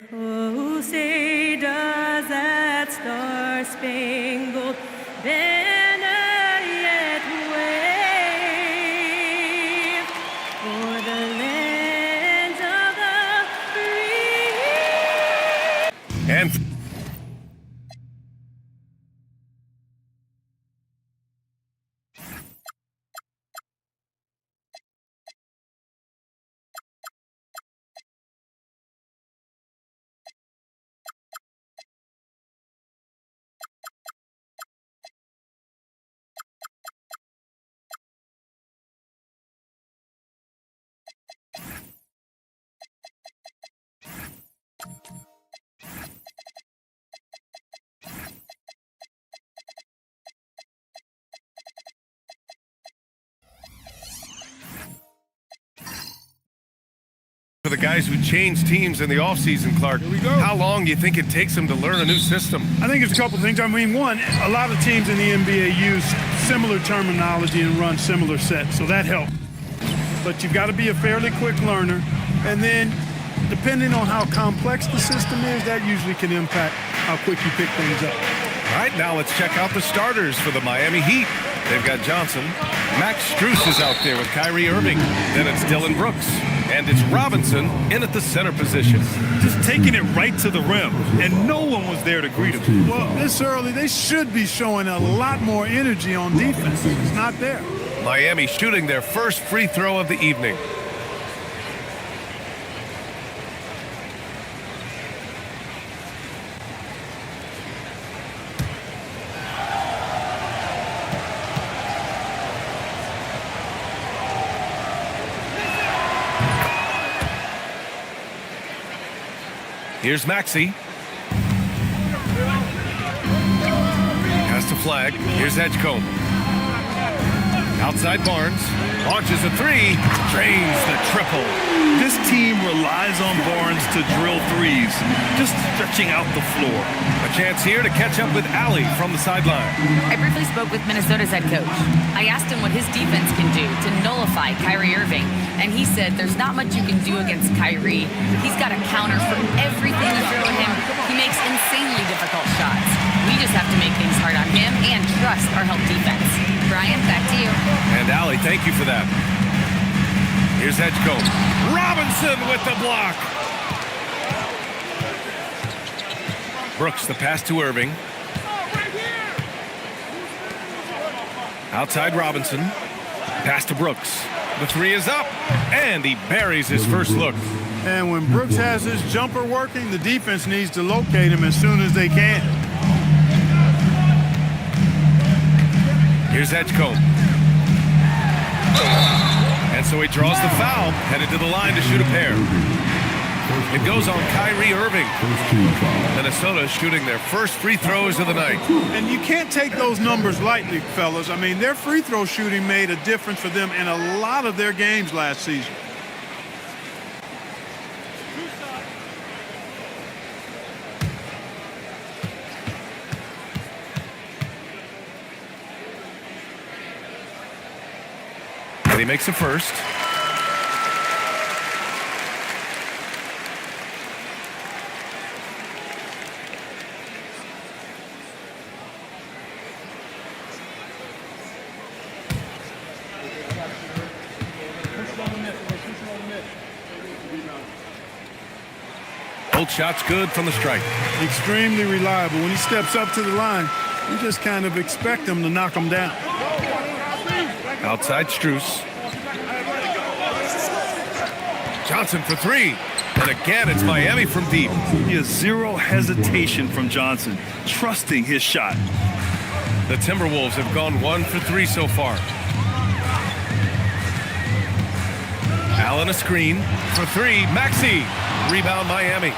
Oh, say does that star-spangled banner yet wave for the land of the free? And for the guys who change teams in the offseason, Clark, Here we go. how long do you think it takes them to learn a new system? I think it's a couple things. I mean, one, a lot of teams in the NBA use similar terminology and run similar sets, so that helps. But you've got to be a fairly quick learner, and then depending on how complex the system is, that usually can impact how quick you pick things up. All right, now let's check out the starters for the Miami Heat. They've got Johnson. Max Strus is out there with Kyrie Irving. Then it's Dylan Brooks. And it's Robinson in at the center position. Just taking it right to the rim, and no one was there to greet him. Well, this early, they should be showing a lot more energy on defense. It's not there. Miami shooting their first free throw of the evening. Here's Maxey. Has to flag. Here's Edgecombe. Outside Barnes. Launches a three. Drains the triple. This team relies on Barnes to drill threes, just stretching out the floor. A chance here to catch up with Allie from the sideline. I briefly spoke with Minnesota's head coach. I asked him what his defense can do to nullify Kyrie Irving, and he said there's not much you can do against Kyrie. He's got a counter for everything you throw at him. He makes insanely difficult shots. We just have to make things hard on him and trust our help defense. Brian, back to you. And Allie, thank you for that. Here's Edgecombe. Robinson with the block. Brooks, the pass to Irving. Outside Robinson. Pass to Brooks. The three is up, and he buries his first look. And when Brooks has his jumper working, the defense needs to locate him as soon as they can. Here's Edgecombe. And so he draws the foul, headed to the line to shoot a pair. It goes on Kyrie Irving. Minnesota shooting their first free throws of the night. And you can't take those numbers lightly, fellas. I mean, their free throw shooting made a difference for them in a lot of their games last season. And he makes a first. Both shots good from the strike. Extremely reliable. When he steps up to the line, you just kind of expect him to knock him down. Outside Strus. Johnson for three. And again, it's Miami from deep. He has zero hesitation from Johnson, trusting his shot. The Timberwolves have gone 1 for 3 so far. Allen a screen for three. Maxey. Rebound Miami.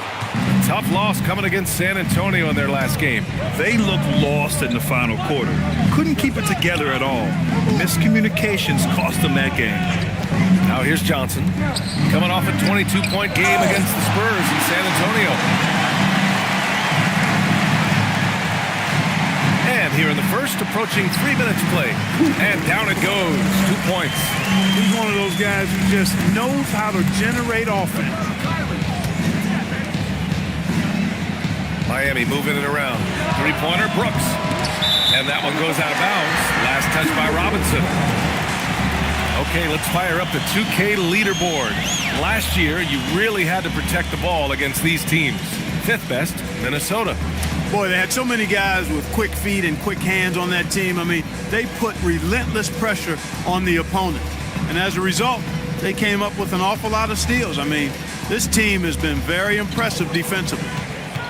Tough loss coming against San Antonio in their last game. They looked lost in the final quarter. Couldn't keep it together at all. Miscommunications cost them that game. Now here's Johnson. Coming off a 22-point game against the Spurs in San Antonio. And here in the first, approaching 3 minutes play. And down it goes. 2 points. He's one of those guys who just knows how to generate offense. Miami moving it around. Three-pointer, Brooks. And that one goes out of bounds. Last touch by Robinson. Okay, let's fire up the 2K leaderboard. Last year, you really had to protect the ball against these teams. Fifth best, Minnesota. Boy, they had so many guys with quick feet and quick hands on that team. I mean, they put relentless pressure on the opponent. And as a result, they came up with an awful lot of steals. I mean, this team has been very impressive defensively.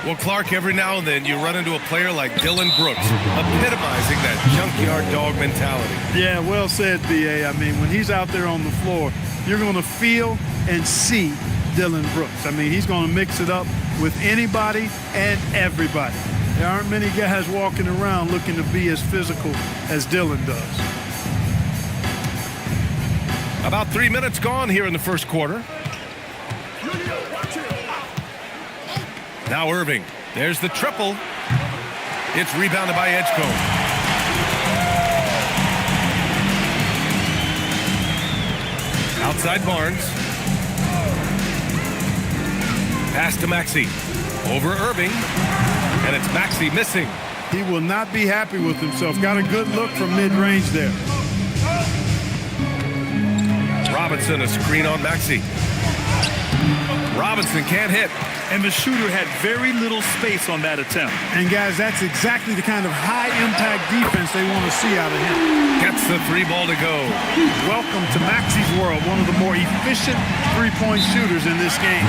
Well, Clark, every now and then you run into a player like Dylan Brooks, epitomizing that junkyard dog mentality. Yeah, well said, B.A. I mean, when he's out there on the floor, you're going to feel and see Dylan Brooks. I mean, he's going to mix it up with anybody and everybody. There aren't many guys walking around looking to be as physical as Dylan does. About 3 minutes gone here in the first quarter. Now Irving. There's the triple. It's rebounded by Edgecombe. Outside Barnes. Pass to Maxey. Over Irving. And it's Maxey missing. He will not be happy with himself. Got a good look from mid-range there. Robinson, a screen on Maxey. Robinson can't hit. And the shooter had very little space on that attempt. And guys, that's exactly the kind of high-impact defense they want to see out of him. Gets the three ball to go. Welcome to Maxey's world, one of the more efficient three-point shooters in this game.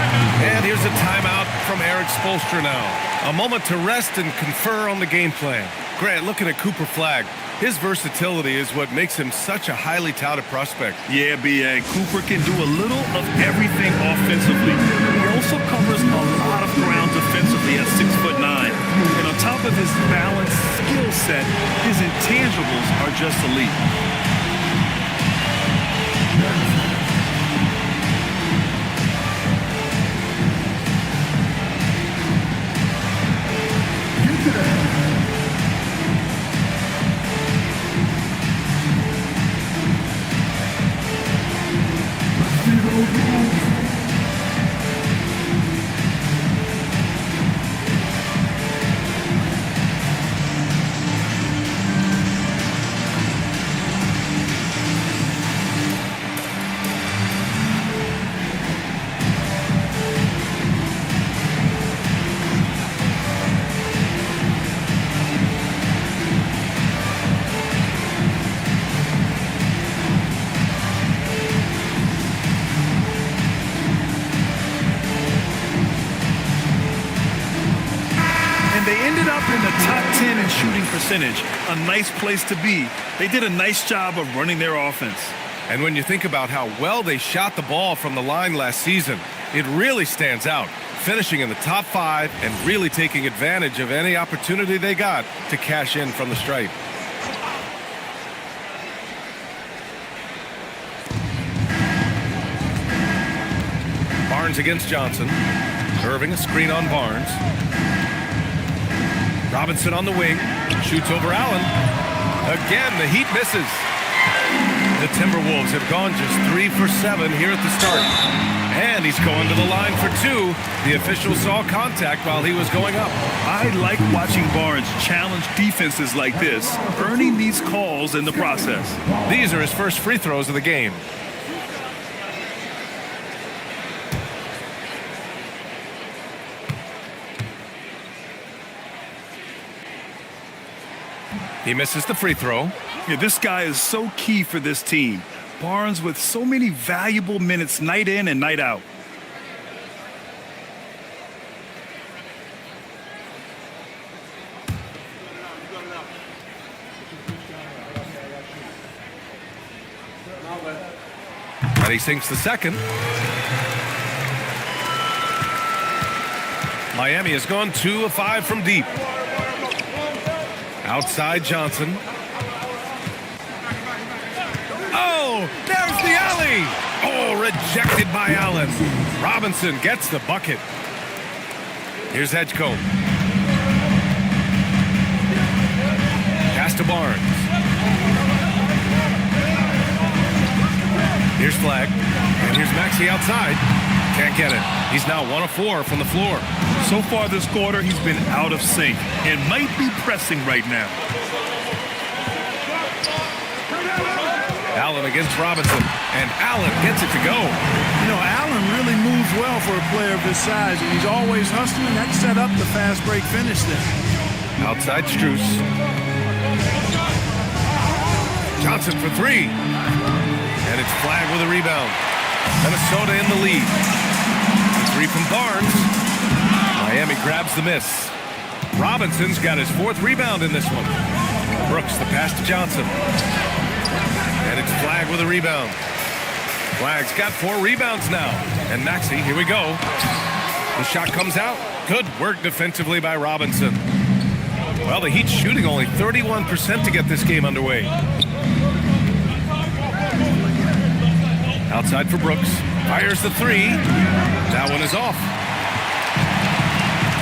And here's a timeout from Eric Spoelstra now. A moment to rest and confer on the game plan. Grant, looking at Cooper Flagg. His versatility is what makes him such a highly touted prospect. Yeah, B.A. Cooper can do a little of everything offensively. He also covers a lot of ground defensively at 6'9". And on top of his balanced skill set, his intangibles are just elite. Percentage, a nice place to be. They did a nice job of running their offense. And when you think about how well they shot the ball from the line last season, it really stands out, finishing in the top 5 and really taking advantage of any opportunity they got to cash in from the stripe. Barnes against Johnson. Irving, a screen on Barnes. Robinson on the wing, shoots over Allen. Again, the Heat misses. The Timberwolves have gone just 3 for 7 here at the start. And he's going to the line for 2. The official saw contact while he was going up. I like watching Barnes challenge defenses like this, earning these calls in the process. These are his first free throws of the game. He misses the free throw. Yeah, this guy is so key for this team. Barnes with so many valuable minutes night in and night out. And he sinks the second. Miami has gone 2 of 5 from deep. Outside Johnson. Oh, there's the alley. Oh, rejected by Allen. Robinson gets the bucket. Here's Edgecombe. Pass to Barnes. Here's Flagg. And here's Maxey outside. Can't get it. He's now 1 of 4 from the floor. So far this quarter, he's been out of sync and might be pressing right now. Allen against Robinson, and Allen gets it to go. You know, Allen really moves well for a player of his size, and he's always hustling. That set up the fast break finish there. Outside Strus. Johnson for 3. And it's flagged with a rebound. Minnesota in the lead. The 3 from Barnes. Miami grabs the miss. Robinson's got his 4th rebound in this one. Brooks, the pass to Johnson. And it's flagged with a rebound. Flagg's got 4 rebounds now. And Maxey, here we go. The shot comes out. Good work defensively by Robinson. Well, the Heat's shooting only 31% to get this game underway. Outside for Brooks. Fires the 3. That one is off.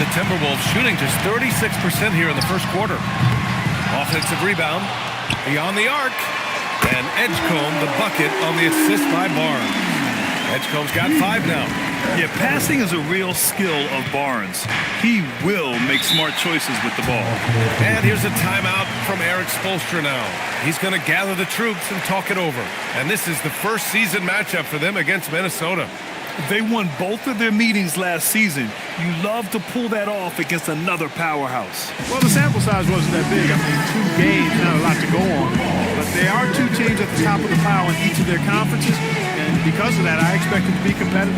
The Timberwolves shooting just 36% here in the first quarter. Offensive rebound. Beyond the arc. And Edgecombe the bucket on the assist by Barnes. Edgecombe's got 5 now. Yeah, passing is a real skill of Barnes. He will make smart choices with the ball. And here's a timeout from Eric Spoelstra now. He's going to gather the troops and talk it over. And this is the first season matchup for them against Minnesota. They won both of their meetings last season. You love to pull that off against another powerhouse. Well, the sample size wasn't that big. I mean, 2 games, not a lot to go on. But they are 2 teams at the top of the pile in each of their conferences. And because of that, I expect them to be competitive.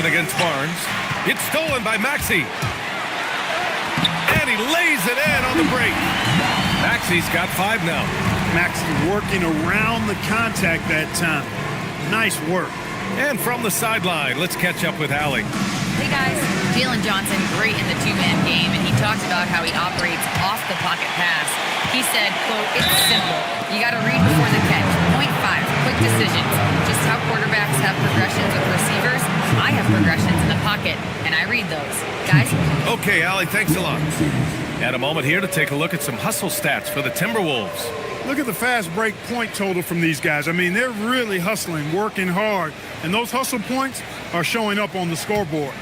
Against Barnes. It's stolen by Maxey. And he lays it in on the break. Maxey's got 5 now. Maxey working around the contact that time. Nice work. And from the sideline, let's catch up with Allie. Hey guys, Jalen Johnson, great in the 2-man game, and he talked about how he operates off the pocket pass. He said, quote, "It's simple. You got to read before the catch. Point 5, quick decisions. Just how quarterbacks have progressions with receivers, I have progressions in the pocket, and I read those. Guys?" Okay, Allie, thanks a lot. And a moment here to take a look at some hustle stats for the Timberwolves. Look at the fast break point total from these guys. I mean, they're really hustling, working hard, and those hustle points are showing up on the scoreboard.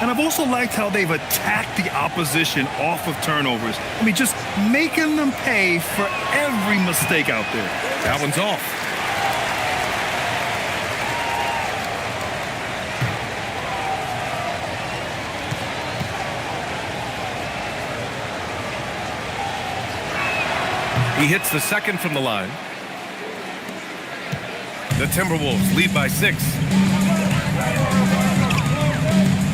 And I've also liked how they've attacked the opposition off of turnovers. I mean, just making them pay for every mistake out there. That one's off. He hits the second from the line. The Timberwolves lead by 6.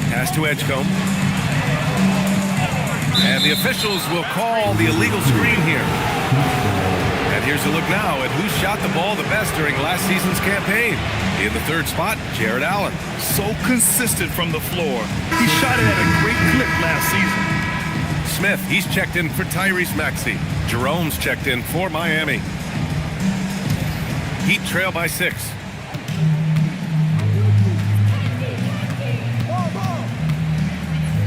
Pass to Edgecombe. And the officials will call the illegal screen here. And here's a look now at who shot the ball the best during last season's campaign. In the 3rd spot, Jared Allen. So consistent from the floor. He shot it at a great clip last season. Smith, he's checked in for Tyrese Maxey. Jerome's checked in for Miami. Heat trail by 6.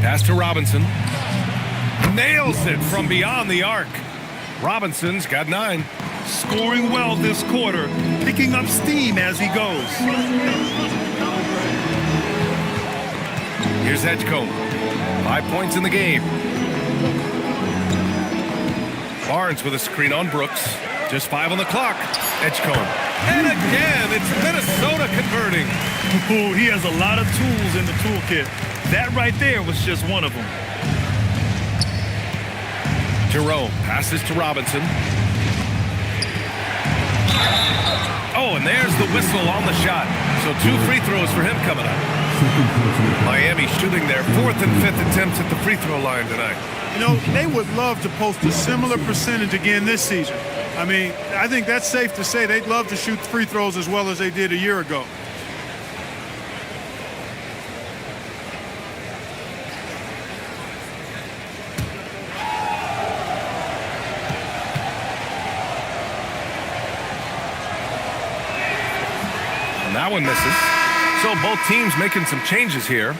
Pass to Robinson. Nails it from beyond the arc. Robinson's got 9. scoring well this quarter, picking up steam as he goes. Here's Edgecombe. 5 points in the game. Barnes with a screen on Brooks. Just 5 on the clock. Edgecombe. And again, it's Minnesota converting. Ooh, he has a lot of tools in the toolkit. That right there was just one of them. Jerome passes to Robinson. Oh, and there's the whistle on the shot. So 2 free throws for him coming up. Miami shooting their 4th and 5th attempts at the free throw line tonight. You know, they would love to post a similar percentage again this season. I mean, I think that's safe to say they'd love to shoot free throws as well as they did a year ago. And that one misses. So both teams making some changes here.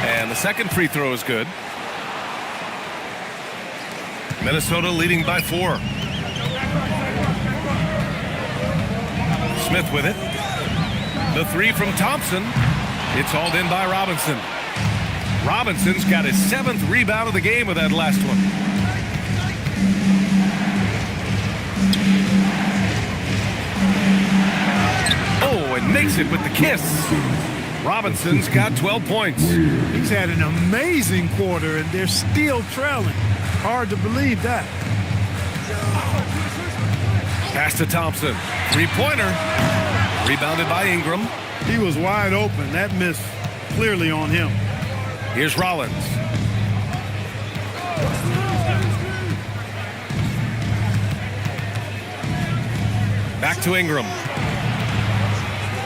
And the second free throw is good. Minnesota leading by 4. Smith with it. The 3 from Thompson. It's hauled in by Robinson. Robinson's got his 7th rebound of the game with that last one. Oh, and makes it with the kiss. Robinson's got 12 points. He's had an amazing quarter, and they're still trailing. Hard to believe that. Pass to Thompson. 3-pointer. Rebounded by Ingram. He was wide open. That miss clearly on him. Here's Rollins. Back to Ingram.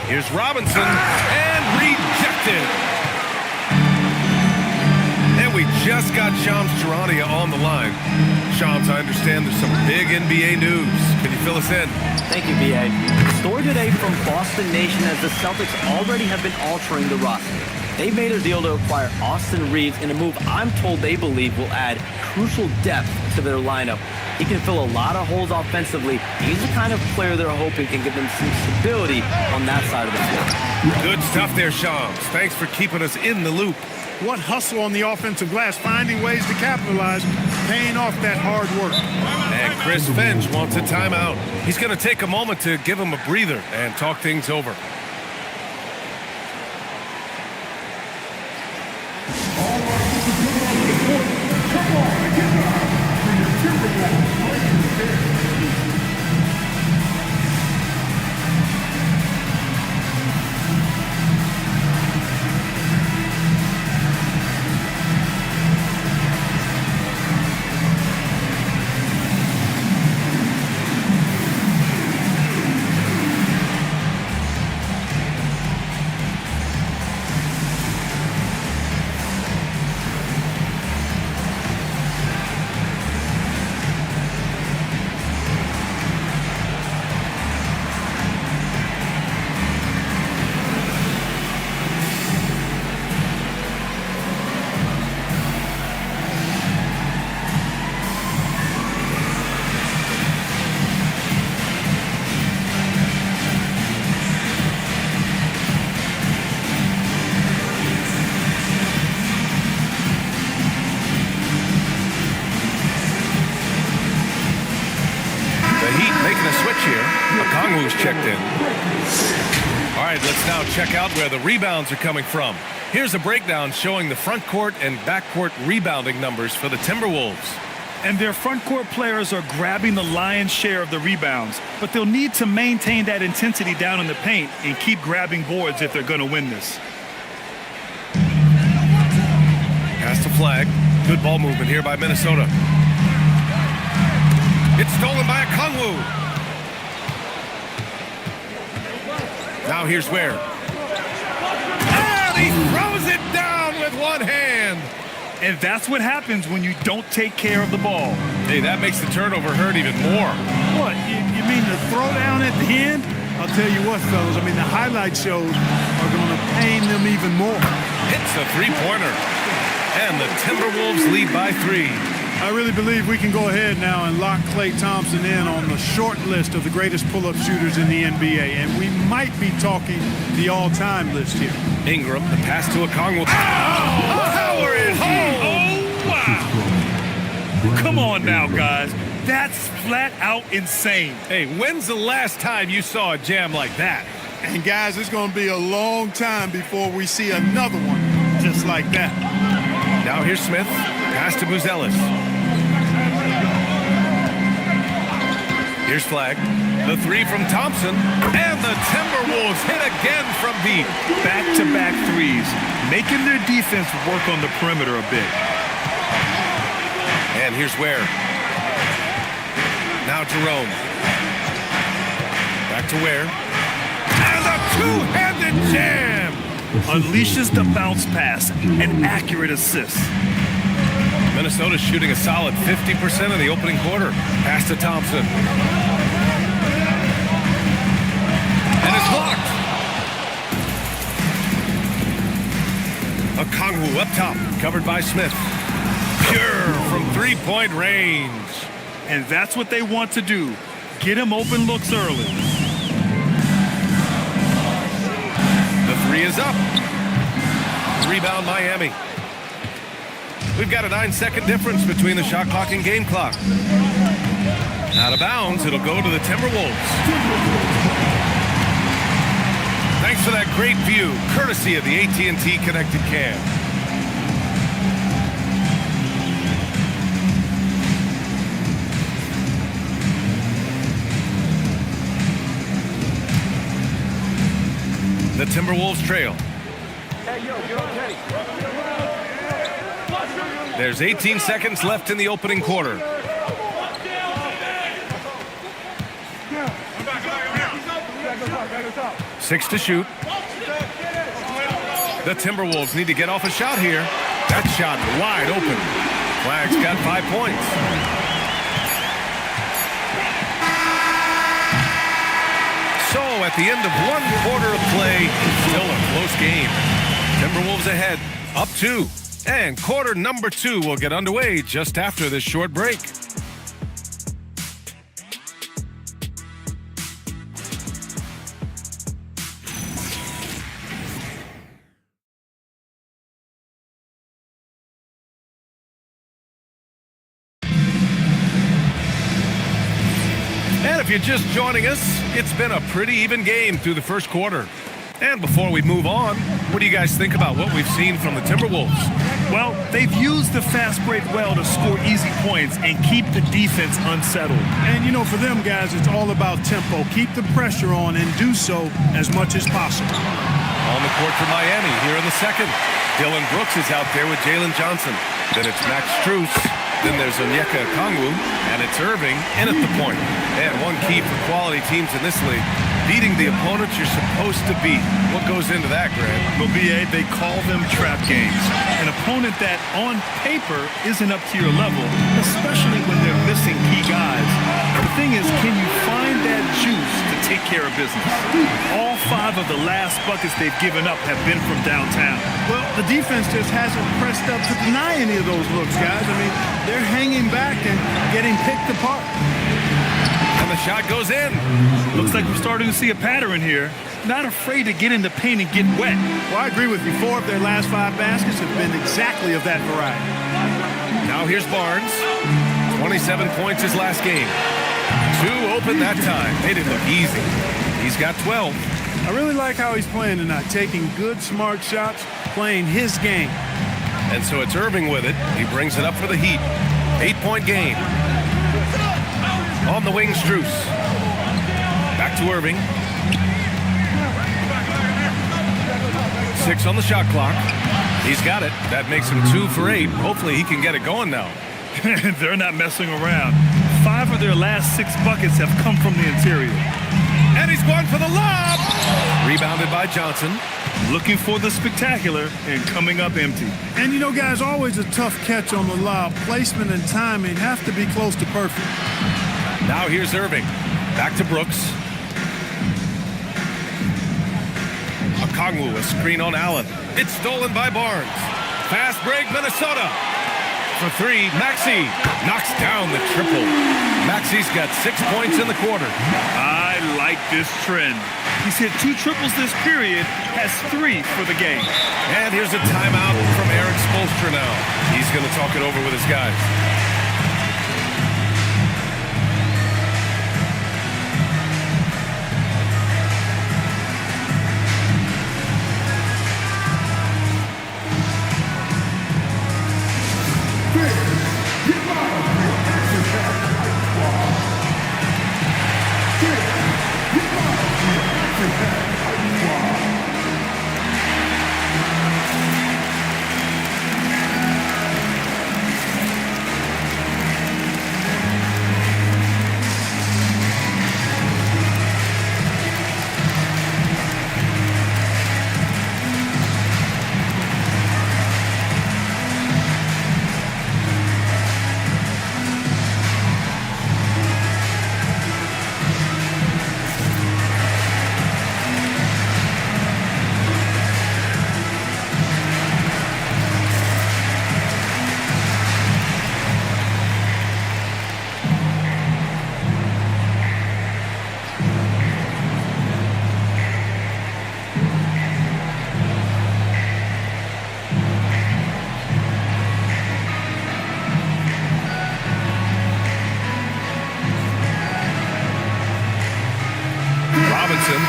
Here's Robinson. And rejected. And we just got Shams Charania on the line. Shams, I understand there's some big NBA news. Can you fill us in? Thank you, B.A. Story today from Boston Nation as the Celtics already have been altering the roster. They made a deal to acquire Austin Reeves in a move I'm told they believe will add crucial depth to their lineup. He can fill a lot of holes offensively. He's the kind of player they're hoping can give them some stability on that side of the floor. Good stuff there, Shams. Thanks for keeping us in the loop. What hustle on the offensive glass, finding ways to capitalize, paying off that hard work. And Chris Finch wants a timeout. He's going to take a moment to give him a breather and talk things over. Checked in. All right, let's now check out where the rebounds are coming from. Here's a breakdown showing the front court and back court rebounding numbers for the Timberwolves. And their front court players are grabbing the lion's share of the rebounds, but they'll need to maintain that intensity down in the paint and keep grabbing boards if they're going to win this. Pass the flag. Good ball movement here by Minnesota. It's stolen by Okongwu. Now here's where. And he throws it down with one hand. And that's what happens when you don't take care of the ball. Hey, that makes the turnover hurt even more. What, you mean the throwdown at the end? I'll tell you what, fellas, I mean, the highlight shows are going to pain them even more. Hits a three-pointer. And the Timberwolves lead by 3. I really believe we can go ahead now and lock Klay Thompson in on the short list of the greatest pull-up shooters in the NBA, and we might be talking the all-time list here. Ingram, the pass to Okongwu. Power is oh, wow. Come on now, guys. That's flat out insane. Hey, when's the last time you saw a jam like that? And guys, it's going to be a long time before we see another one just like that. Now here's Smith. Pass to Buzelis. Here's Flagg. The 3 from Thompson. And the Timberwolves hit again from deep. Back-to-back threes, making their defense work on the perimeter a bit. And here's Ware. Now Jerome. Back to Ware. And a two-handed jam! Unleashes the bounce pass, an accurate assist. Minnesota's shooting a solid 50% in the opening quarter. Pass to Thompson. And it's blocked. Okongwu up top, covered by Smith. Pure from three-point range. And that's what they want to do. Get him open looks early. The 3 is up. Rebound Miami. We've got a 9-second difference between the shot clock and game clock. Out of bounds, it'll go to the Timberwolves. Thanks for that great view, courtesy of the AT&T Connected Cam. The Timberwolves trail. There's 18 seconds left in the opening quarter. Six to shoot. The Timberwolves need to get off a shot here. That shot wide open. Flagg's got 5 points. So at the end of 1 quarter of play, still a close game. Timberwolves ahead, up 2. And quarter number 2 will get underway just after this short break. And if you're just joining us, it's been a pretty even game through the first quarter. And before we move on, what do you guys think about what we've seen from the Timberwolves? Well, they've used the fast break well to score easy points and keep the defense unsettled. And, you know, for them guys, it's all about tempo. Keep the pressure on and do so as much as possible. On the court for Miami here in the second. Dylan Brooks is out there with Jalen Johnson. Then it's Max Strus. Then there's Onyeka Okongwu, and it's Irving in at the point. And one key for quality teams in this league, beating the opponents you're supposed to beat. What goes into that, Grant? Well, BA, they call them trap games. An opponent that, on paper, isn't up to your level, especially when they're missing key guys. The thing is, can you find that juice to take care of business? All 5 of the last buckets they've given up have been from downtown. Well, the defense just hasn't pressed up to deny any of those looks, guys. I mean, they're hanging back and getting picked apart. And the shot goes in. Looks like we're starting to see a pattern here. Not afraid to get in the paint and get wet. Well, I agree with you. 4 of their last 5 baskets have been exactly of that variety. Now here's Barnes. 27 points his last game. 2 open that time. They didn't look easy. He's got 12. I really like how he's playing tonight, taking good, smart shots, playing his game. And so it's Irving with it. He brings it up for the Heat. 8-point game. On the wing, Strus. Back to Irving. 6 on the shot clock. He's got it. That makes him 2 for 8. Hopefully he can get it going now. They're not messing around. 5 of their last 6 buckets have come from the interior. And he's going for the lob. Rebounded by Johnson. looking for the spectacular and coming up empty. And you know, guys, always a tough catch on the lob. Placement and timing have to be close to perfect. Now here's Irving. Back to Brooks. Okongwu, a screen on Allen. It's stolen by Barnes. Fast break, Minnesota. For three, Maxey knocks down the triple. Maxey's got 6 points in the quarter. I like this trend. He's hit 2 triples this period, has 3 for the game. And here's a timeout from Eric Spoelstra now. He's going to talk it over with his guys.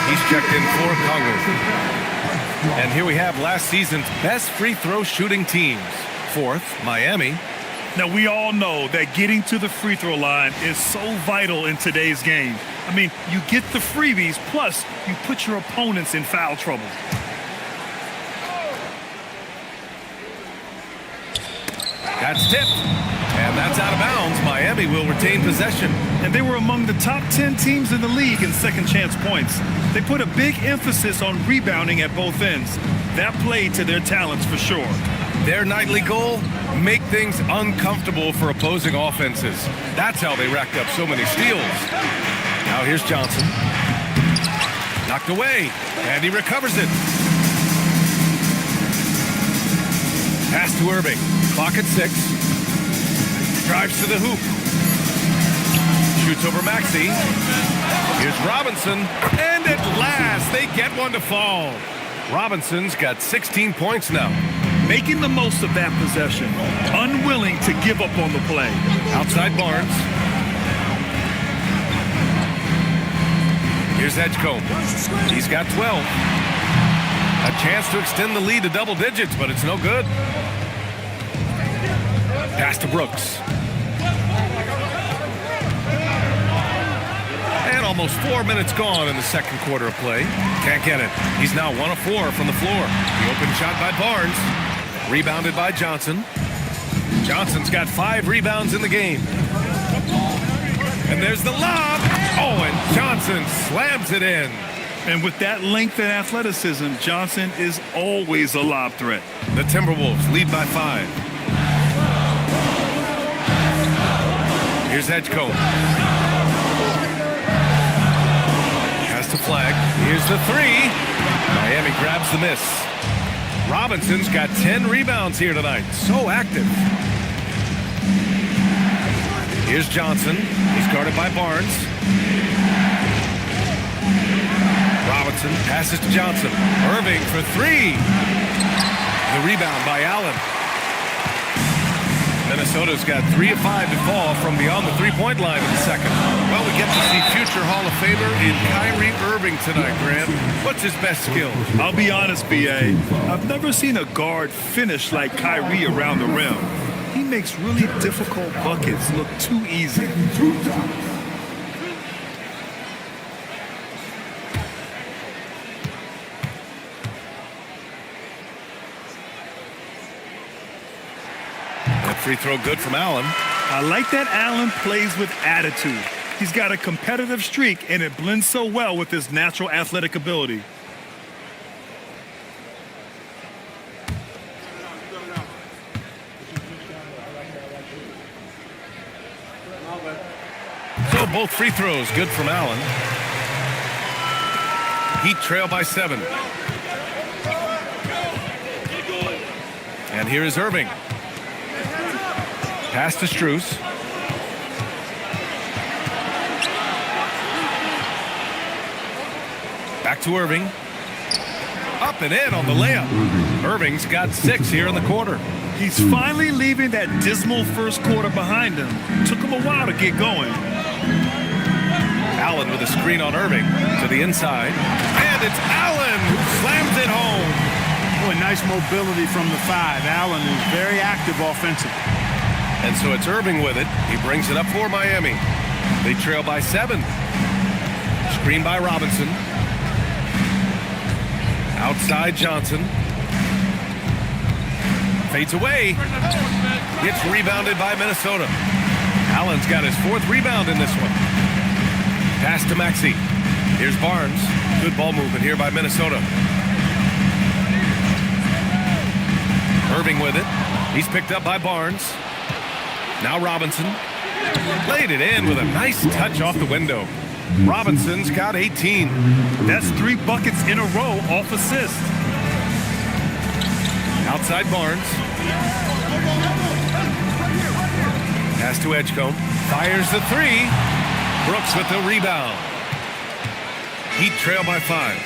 He's checked in for Okongwu. And here we have last season's best free throw shooting teams. Fourth, Miami. Now, we all know that getting to the free throw line is so vital in today's game. I mean, you get the freebies, plus you put your opponents in foul trouble. That's tipped. And that's out of bounds. Miami will retain possession. And they were among the top 10 teams in the league in second chance points. They put a big emphasis on rebounding at both ends. That played to their talents for sure. Their nightly goal, make things uncomfortable for opposing offenses. That's how they racked up so many steals. Now here's Johnson. Knocked away, and he recovers it. Pass to Irving. Clock at 6. Drives to the hoop. Shoots over Maxey. Here's Robinson. And at last, they get one to fall. Robinson's got 16 points now. Making the most of that possession. Unwilling to give up on the play. Outside Barnes. Here's Edgecombe. He's got 12. A chance to extend the lead to double digits, but it's no good. Pass to Brooks. And almost 4 minutes gone in the second quarter of play. Can't get it. He's now 1 of 4 from the floor. The open shot by Barnes. Rebounded by Johnson. Johnson's got 5 rebounds in the game. And there's the lob. Oh, and Johnson slams it in. And with that length and athleticism, Johnson is always a lob threat. The Timberwolves lead by 5. Here's Edgecombe. Has to flag. Here's the 3. Miami grabs the miss. Robinson's got 10 rebounds here tonight. So active. Here's Johnson. He's guarded by Barnes. Robinson passes to Johnson. Irving for 3. The rebound by Allen. Minnesota's got 3 of 5 to fall from beyond the three-point line in the second. Well, we get to see future Hall of Famer in Kyrie Irving tonight, Grant. What's his best skill? I'll be honest, B.A. I've never seen a guard finish like Kyrie around the rim. He makes really difficult buckets look too easy. Free throw good from Allen. I like that Allen plays with attitude. He's got a competitive streak, and it blends so well with his natural athletic ability. both free throws. Good from Allen. Heat trail by 7. And here is Irving. Pass to Strus. Back to Irving. Up and in on the layup. Irving's got 6 here in the quarter. He's finally leaving that dismal first quarter behind him. Took him a while to get going. Allen with a screen on Irving to the inside. And it's Allen who slams it home. Boy, nice mobility from the 5. Allen is very active offensively. And so it's Irving with it. He brings it up for Miami. They trail by 7. Screen by Robinson. Outside Johnson. Fades away. Gets rebounded by Minnesota. Allen's got his 4th rebound in this one. Pass to Maxey. Here's Barnes. Good ball movement here by Minnesota. Irving with it. He's picked up by Barnes. Now Robinson. Laid it in with a nice touch off the window. Robinson's got 18. That's 3 buckets in a row off assist. Outside Barnes. Pass to Edgecombe. Fires the 3. Brooks with the rebound. Heat trail by 5.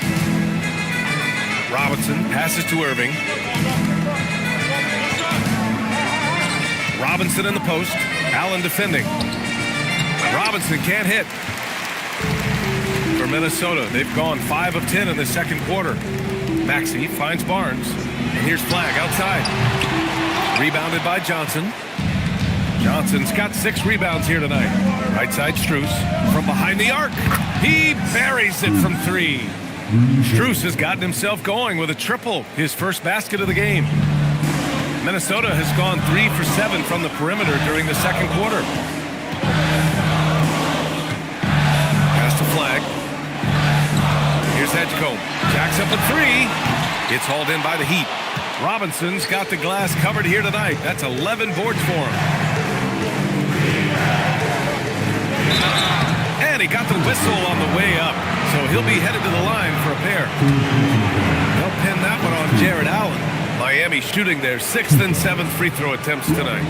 Robinson passes to Irving. Robinson in the post. Allen defending. Robinson can't hit. For Minnesota, they've gone 5 of 10 in the second quarter. Maxey finds Barnes. And here's Flagg outside. Rebounded by Johnson. Johnson's got 6 rebounds here tonight. Right side Strus from behind the arc. He buries it from 3. Strus has gotten himself going with a triple, his first basket of the game. Minnesota has gone 3 for 7 from the perimeter during the second quarter. Pass to Flagg. Here's Edgecombe. Jacks up a 3. It's hauled in by the Heat. Robinson's got the glass covered here tonight. That's 11 boards for him. And he got the whistle on the way up, so he'll be headed to the line for a pair. They'll pin that one on Jared Allen. Miami shooting their 6th and 7th free throw attempts tonight.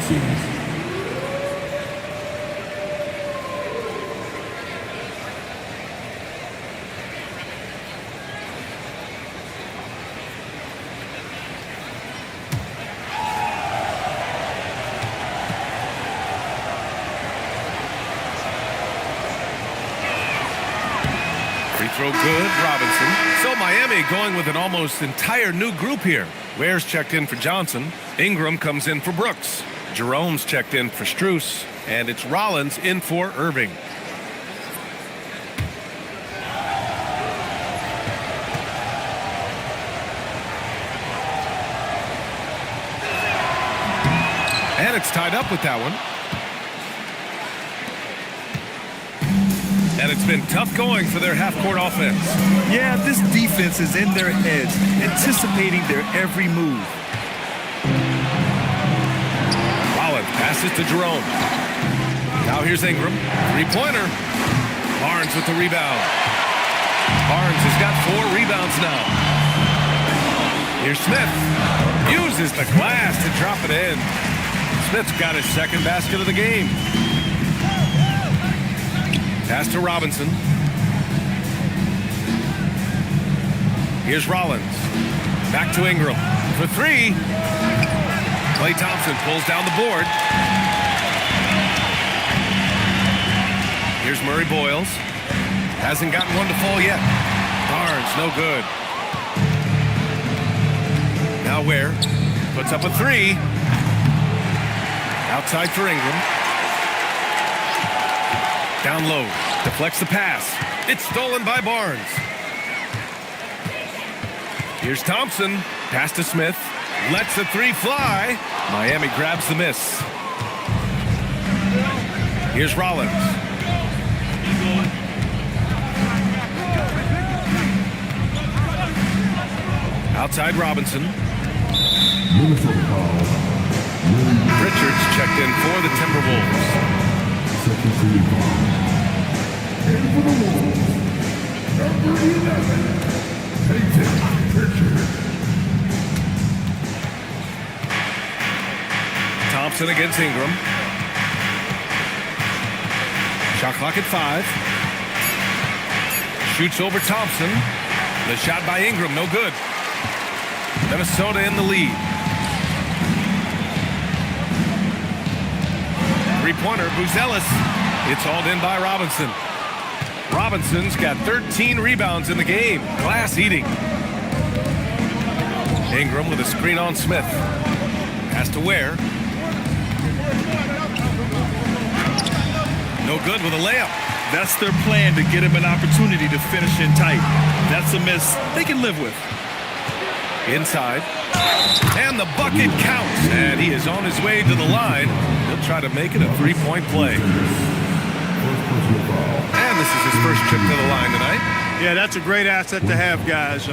Throw good, Robinson. So Miami going with an almost entire new group here. Ware's checked in for Johnson. Ingram comes in for Brooks. Jerome's checked in for Strus. And it's Rollins in for Irving. And it's tied up with that one. And it's been tough going for their half-court offense. Yeah, this defense is in their heads, anticipating their every move. Rollins passes to Jerome. Now here's Ingram. 3-pointer. Barnes with the rebound. Barnes has got 4 rebounds now. Here's Smith. Uses the glass to drop it in. Smith's got his 2nd basket of the game. Pass to Robinson. Here's Rollins. Back to Ingram for 3. Klay Thompson pulls down the board. Here's Murray Boyles. Hasn't gotten one to fall yet. Barnes, no good. Now Ware puts up a 3. Outside for Ingram. Down low, deflects the pass. It's stolen by Barnes. Here's Thompson, pass to Smith. Lets the 3 fly. Miami grabs the miss. Here's Rollins. Outside Robinson. Richards checked in for the Timberwolves. Thompson against Ingram. Shot clock at 5. Shoots over Thompson. The shot by Ingram, no good. Minnesota in the lead. Three-pointer, Buzelis. It's hauled in by Robinson. Robinson's got 13 rebounds in the game. Glass eating. Ingram with a screen on Smith. Pass to Ware. No good with a layup. That's their plan, to get him an opportunity to finish in tight. That's a miss they can live with. Inside. And the bucket counts. And he is on his way to the line. He'll try to make it a three-point play. And this is his first trip to the line tonight. Yeah, that's a great asset to have, guys,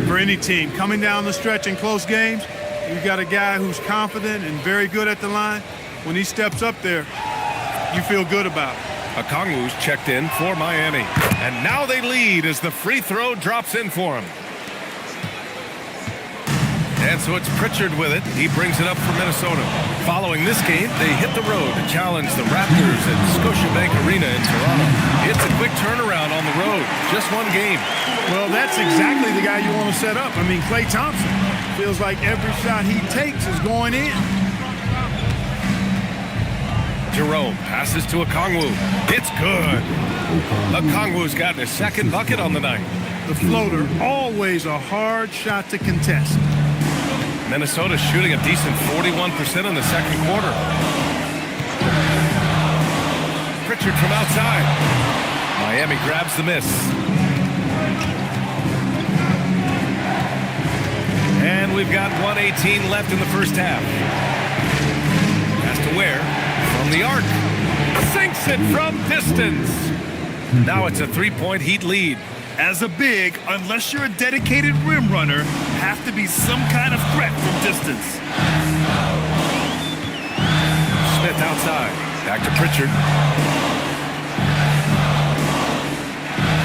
for any team. Coming down the stretch in close games, you've got a guy who's confident and very good at the line. When he steps up there, you feel good about it. Okongwu's checked in for Miami. And now they lead as the free throw drops in for him. And so it's Pritchard with it. He brings it up for Minnesota. Following this game, they hit the road to challenge the Raptors at Scotiabank Arena in Toronto. It's a quick turnaround on the road. Just one game. Well, that's exactly the guy you want to set up. I mean, Klay Thompson feels like every shot he takes is going in. Jerome passes to Okongwu. It's good. Okongwu's gotten his second bucket on the night. The floater, always a hard shot to contest. Minnesota shooting a decent 41% in the second quarter. Pritchard from outside. Miami grabs the miss. And we've got 1:18 left in the first half. Pass to Ware. From the arc. Sinks it from distance. Now it's a three-point Heat lead. As a big, unless you're a dedicated rim runner, have to be some kind of threat from distance. Smith outside. Back to Pritchard.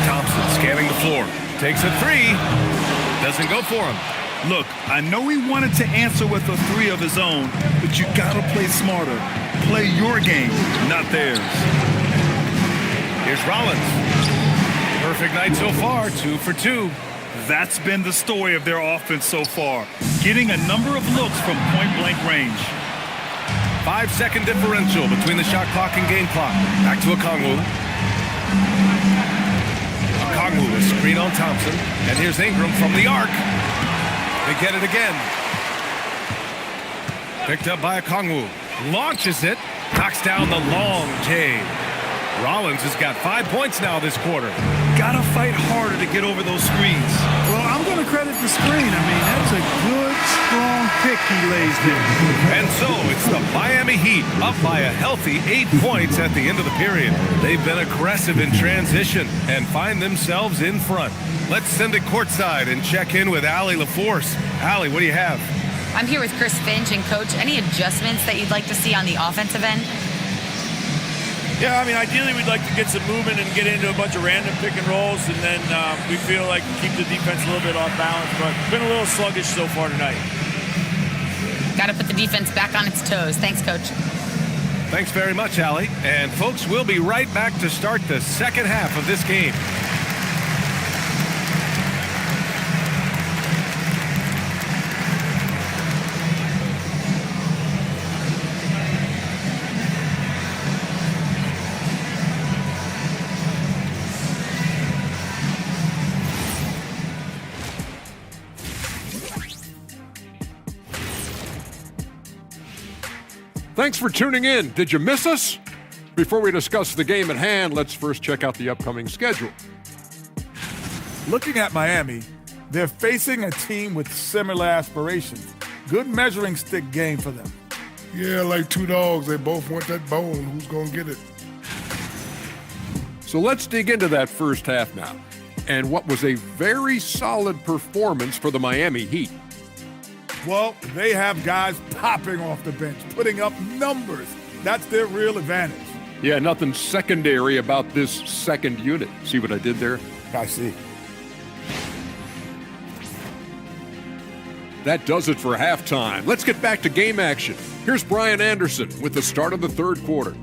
Thompson scanning the floor. Takes a three. Doesn't go for him. Look, I know he wanted to answer with a three of his own, but you gotta play smarter. Play your game, not theirs. Here's Rollins. Perfect night so far, 2 for 2. That's been the story of their offense so far, getting a number of looks from point-blank range. 5-second differential between the shot clock and game clock. Back to Okongwu. Okongwu with screen on Thompson. And here's Ingram from the arc. They get it again. Picked up by Okongwu. Launches it. Knocks down the long J. Rollins has got 5 points now this quarter. Gotta fight harder to get over those screens. Well, I'm going to credit the screen. I mean, that's a good, strong pick he lays there. And so it's the Miami Heat up by a healthy 8 points at the end of the period. They've been aggressive in transition and find themselves in front. Let's send it courtside and check in with Allie LaForce. Allie, what do you have? I'm here with Chris Finch. And Coach, any adjustments that you'd like to see on the offensive end? Yeah, I mean, ideally we'd like to get some movement and get into a bunch of random pick and rolls, and then we feel like keep the defense a little bit off balance, but been a little sluggish so far tonight. Got to put the defense back on its toes. Thanks, Coach. Thanks very much, Allie. And folks, we'll be right back to start the second half of this game. Thanks for tuning in. Did you miss us? Before we discuss the game at hand, let's first check out the upcoming schedule. Looking at Miami, they're facing a team with similar aspirations. Good measuring stick game for them. Yeah, like two dogs, they both want that bone. Who's going to get it? So let's dig into that first half now, and what was a very solid performance for the Miami Heat. Well, they have guys popping off the bench, putting up numbers. That's their real advantage. Yeah, nothing secondary about this second unit. See what I did there? I see. That does it for halftime. Let's get back to game action. Here's Brian Anderson with the start of the third quarter.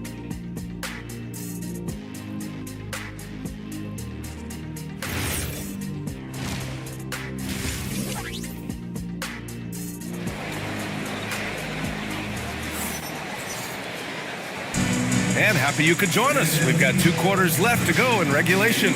And happy you could join us. We've got 2 quarters left to go in regulation.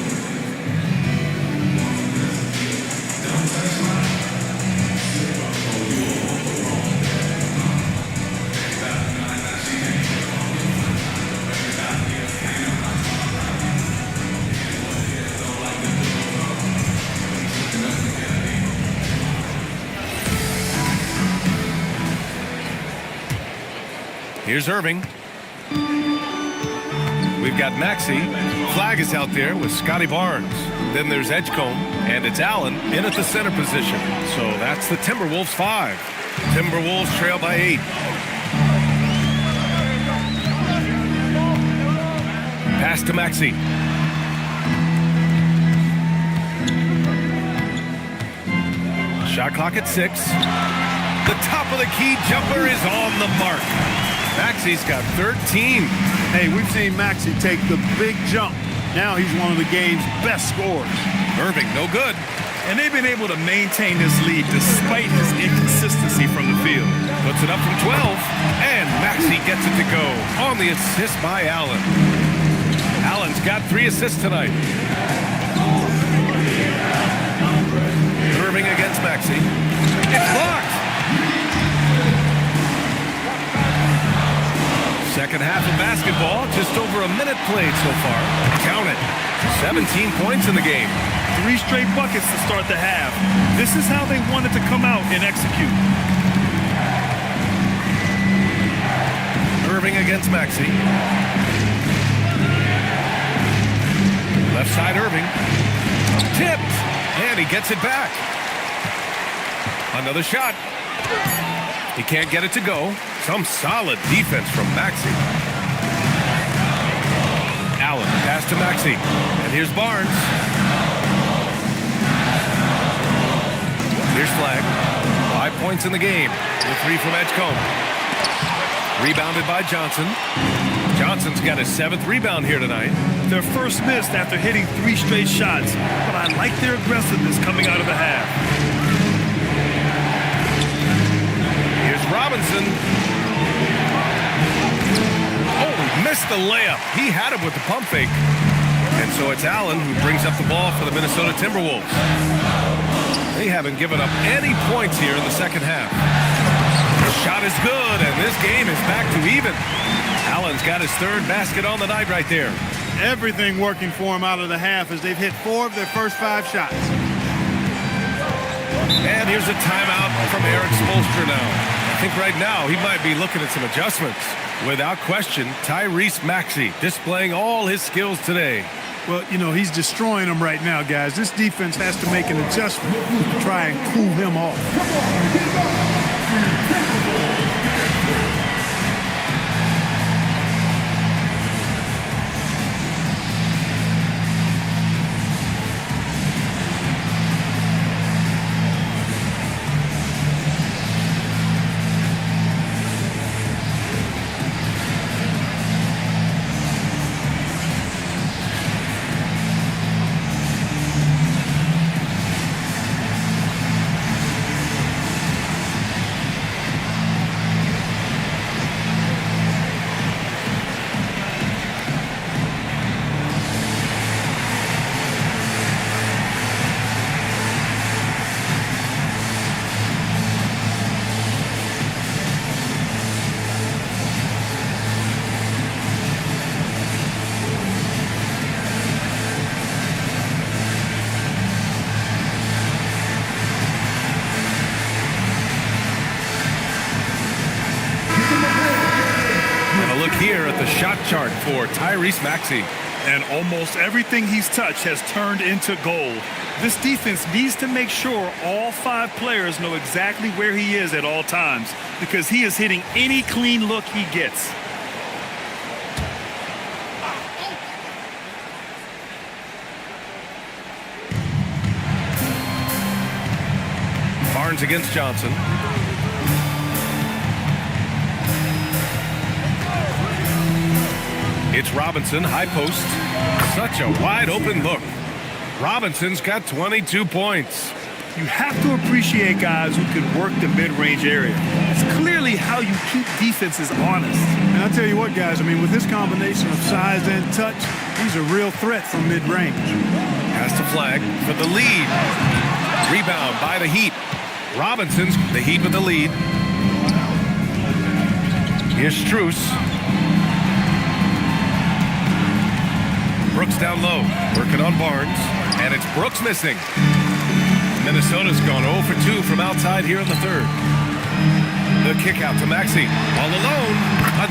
Here's Irving. We've got Maxey. Flag is out there with Scotty Barnes. Then there's Edgecombe, and it's Allen in at the center position. So that's the Timberwolves 5. Timberwolves trail by 8. Pass to Maxey. Shot clock at 6. The top of the key jumper is on the mark. Maxey's got 13. Hey, we've seen Maxey take the big jump. Now he's one of the game's best scorers. Irving, no good. And they've been able to maintain this lead despite his inconsistency from the field. Puts it up from 12, and Maxey gets it to go on the assist by Allen. Allen's got 3 assists tonight. Irving against Maxey. It's blocked. Second half of basketball, just over a minute played so far. Count it. 17 points in the game. 3 straight buckets to start the half. This is how they wanted to come out and execute. Irving against Maxey. Left side Irving. Tipped. And he gets it back. Another shot. He can't get it to go. Some solid defense from Maxey. Allen, pass to Maxey. And here's Barnes. Here's Flag. 5 points in the game. The 3 from Edgecombe. Rebounded by Johnson. Johnson's got his 7th rebound here tonight. Their first miss after hitting 3 straight shots, but I like their aggressiveness coming out of the half. Here's Robinson. Oh, missed the layup. He had him with the pump fake. And so it's Allen who brings up the ball for the Minnesota Timberwolves. They haven't given up any points here in the second half. The shot is good, and this game is back to even. Allen's got his 3rd basket on the night right there. Everything working for him out of the half as they've hit 4 of their first 5 shots. And here's a timeout from Eric Spoelstra now. I think right now he might be looking at some adjustments. Without question, Tyrese Maxey displaying all his skills today. Well, you know, he's destroying them right now, guys. This defense has to make an adjustment to try and cool him off. Here at the shot chart for Tyrese Maxey. And almost everything he's touched has turned into gold. This defense needs to make sure all 5 players know exactly where he is at all times, because he is hitting any clean look he gets. Barnes against Johnson. It's Robinson, high post. Such a wide open look. Robinson's got 22 points. You have to appreciate guys who can work the mid-range area. It's clearly how you keep defenses honest. And I'll tell you what, guys, I mean, with this combination of size and touch, he's a real threat from mid-range. Pass to Flag for the lead. Rebound by the Heat. Robinson's the Heat with the lead. Here's Strus. Brooks down low, working on Barnes, and it's Brooks missing. Minnesota's gone 0 for 2 from outside here in the third. The kick out to Maxey. All alone.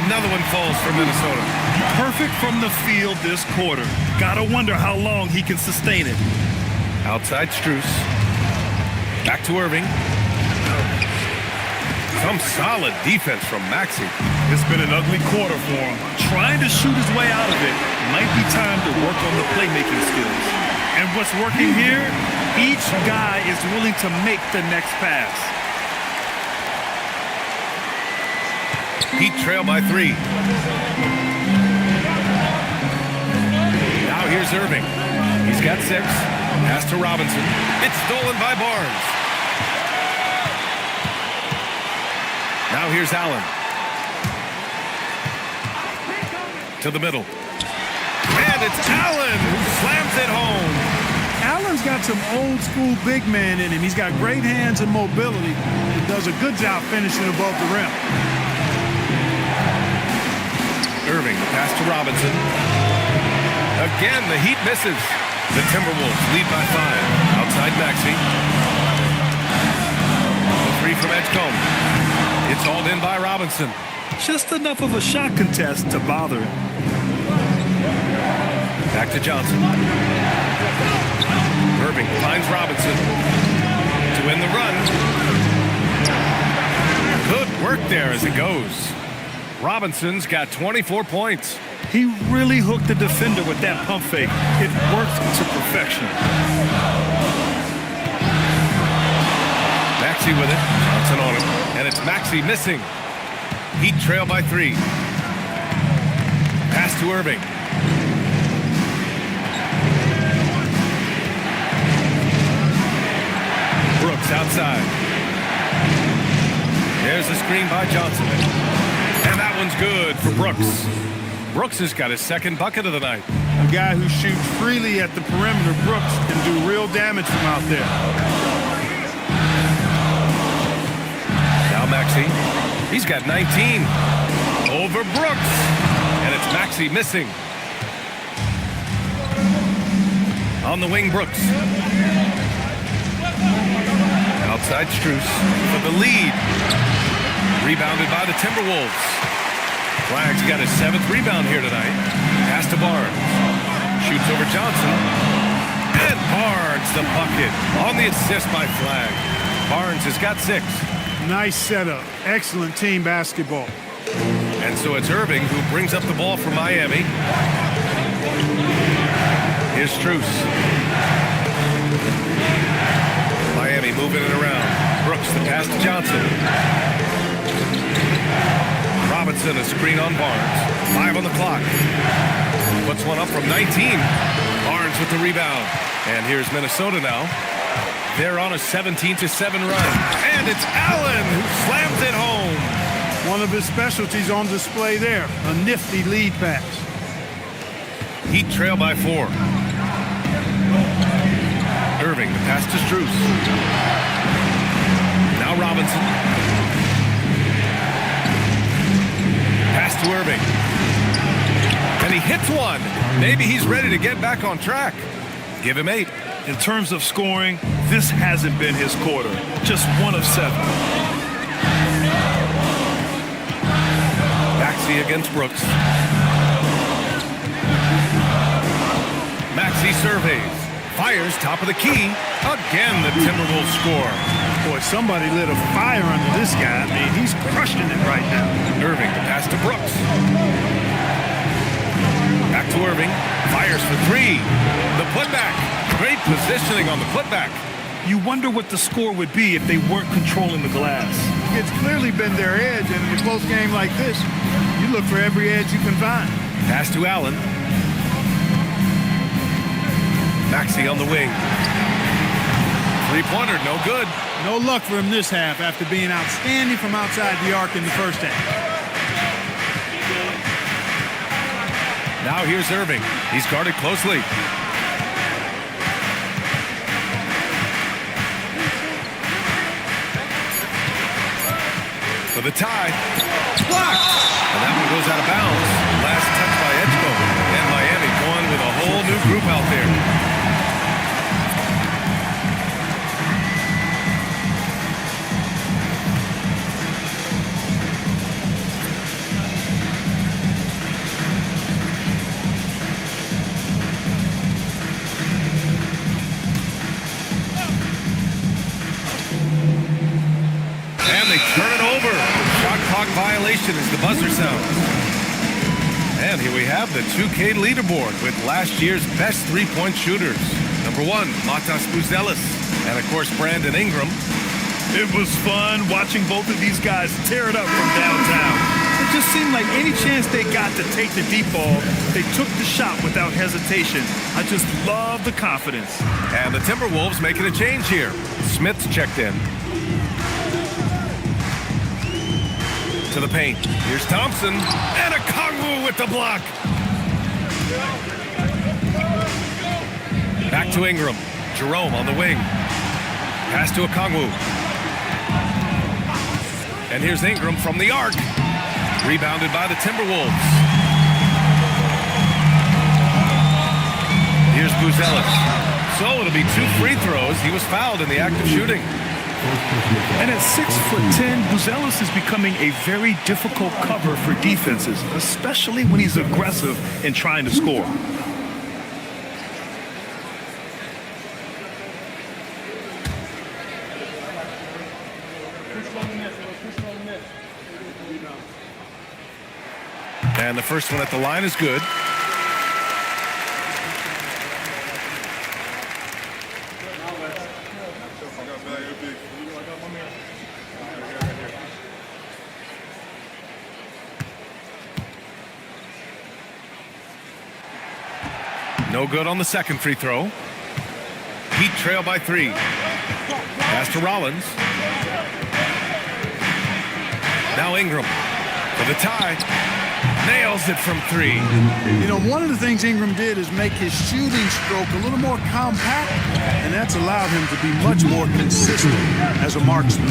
Another one falls for Minnesota. Perfect from the field this quarter. Gotta wonder how long he can sustain it. Outside Strus. Back to Irving. Some solid defense from Maxey. It's been an ugly quarter for him. Trying to shoot his way out of it. Might be time to work on the playmaking skills. And what's working here? Each guy is willing to make the next pass. Heat trail by 3. Now here's Irving. He's got 6. Pass to Robinson. It's stolen by Barnes. Now here's Allen. To the middle. And it's Allen who slams it home. Allen's got some old school big man in him. He's got great hands and mobility. He does a good job finishing above the rim. Irving, the pass to Robinson. Again, the Heat misses. The Timberwolves lead by 5. Outside Maxey. The 3 from Edgecombe. It's hauled in by Robinson. Just enough of a shot contest to bother him. Back to Johnson. Irving finds Robinson to win the run. Good work there as it goes. Robinson's got 24 points. He really hooked the defender with that pump fake. It worked to perfection. Maxey with it. Johnson on him. And it's Maxey missing. Heat trail by 3. Pass to Irving. Brooks outside. There's the screen by Johnson. And that one's good for Brooks. Brooks has got his second bucket of the night. A guy who shoots freely at the perimeter, Brooks, can do real damage from out there. Now Maxey. He's got 19. Over Brooks. And it's Maxey missing. On the wing, Brooks. Outside Strus for the lead. Rebounded by the Timberwolves. Flag's got his 7th rebound here tonight. Pass to Barnes. Shoots over Johnson. And Barnes the bucket on the assist by Flag. Barnes has got 6. Nice setup. Excellent team basketball. And so it's Irving who brings up the ball for Miami. Here's Strus. Miami moving it around. Brooks the pass to Johnson. Robinson a screen on Barnes. 5 on the clock. Puts one up from 19. Barnes with the rebound. And here's Minnesota now. They're on a 17-7 run. And it's Allen who slams it home. One of his specialties on display there. A nifty lead pass. Heat trail by 4. Irving, the pass to Strus. Now Robinson. Pass to Irving. And he hits one. Maybe he's ready to get back on track. Give him 8. In terms of scoring, this hasn't been his quarter. Just 1 of 7. Maxey against Brooks. Maxey surveys. Fires top of the key. Again, the Timberwolves score. Boy, somebody lit a fire under this guy. I mean, he's crushing it right now. Irving, the pass to Brooks. Back to Irving. Fires for 3. The putback. Great positioning on the putback. You wonder what the score would be if they weren't controlling the glass. It's clearly been their edge, and in a close game like this, you look for every edge you can find. Pass to Allen. Maxey on the wing. Three-pointer, no good. No luck for him this half after being outstanding from outside the arc in the first half. Now here's Irving. He's guarded closely. For the tie. Blocked! And that one goes out of bounds. Last touch by Edgecombe. And Miami going with a whole new group out there. And they turn it over. Shot clock violation as the buzzer sounds. And here we have the 2K leaderboard with last year's best three-point shooters. Number 1, Matas Buzelis. And, of course, Brandon Ingram. It was fun watching both of these guys tear it up from downtown. It just seemed like any chance they got to take the deep ball, they took the shot without hesitation. I just love the confidence. And the Timberwolves making a change here. Smith's checked in. To the paint. Here's Thompson. And a Kongwu with the block. Back to Ingram. Jerome on the wing. Pass to a Kongwu. And here's Ingram from the arc. Rebounded by the Timberwolves. Here's Buzelis. So it'll be 2 free throws. He was fouled in the act of shooting. And at 6'10", Buzelis is becoming a very difficult cover for defenses, especially when he's aggressive in trying to score. And the first one at the line is good. No good on the second free throw. Heat trail by 3. Pass to Rollins. Now Ingram for the tie. Nails it from 3. You know, one of the things Ingram did is make his shooting stroke a little more compact, and that's allowed him to be much more consistent as a marksman.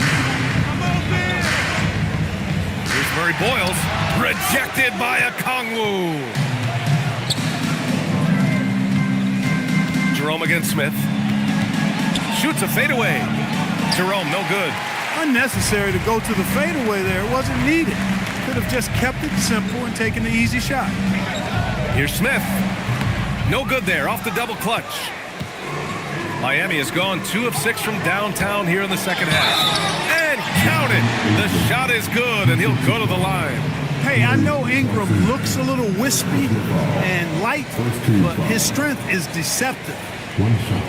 Here's Murray Boyles. Rejected by a Kongwu. Jerome against Smith. Shoots a fadeaway. Jerome, no good. Unnecessary to go to the fadeaway there. It wasn't needed. Could have just kept it simple and taken the easy shot. Here's Smith. No good there. Off the double clutch. Miami has gone 2 of 6 from downtown here in the second half. And count it. The shot is good, and he'll go to the line. Hey, I know Ingram looks a little wispy and light, but his strength is deceptive.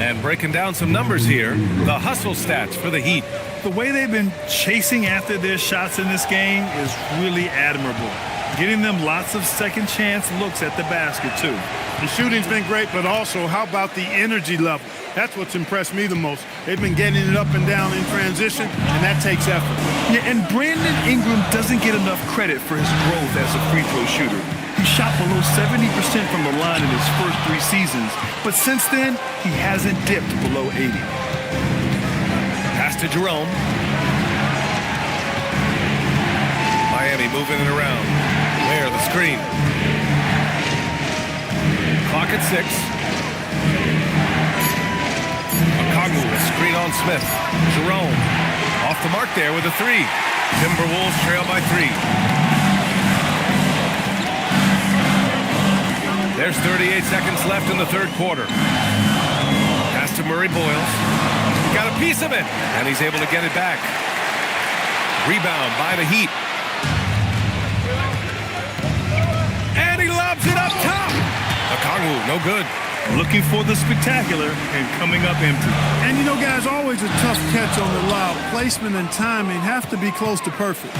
And breaking down some numbers here, the hustle stats for the Heat. The way they've been chasing after their shots in this game is really admirable. Getting them lots of second chance looks at the basket, too. The shooting's been great, but also how about the energy level? That's what's impressed me the most. They've been getting it up and down in transition, and that takes effort. Yeah, and Brandon Ingram doesn't get enough credit for his growth as a free throw shooter. He shot below 70% from the line in his first 3 seasons, but since then, he hasn't dipped below 80. Pass to Jerome. Miami moving it around. There, the screen. Clock at 6. Okongwu, a screen on Smith. Jerome off the mark there with a 3. Timberwolves trail by 3. There's 38 seconds left in the third quarter. Pass to Murray Boyles. Got a piece of it, and he's able to get it back. Rebound by the Heat. And he lobs it up top. Okongwu, no good. looking for the spectacular and coming up empty. And you know, guys, always a tough catch on the lob. Placement and timing have to be close to perfect.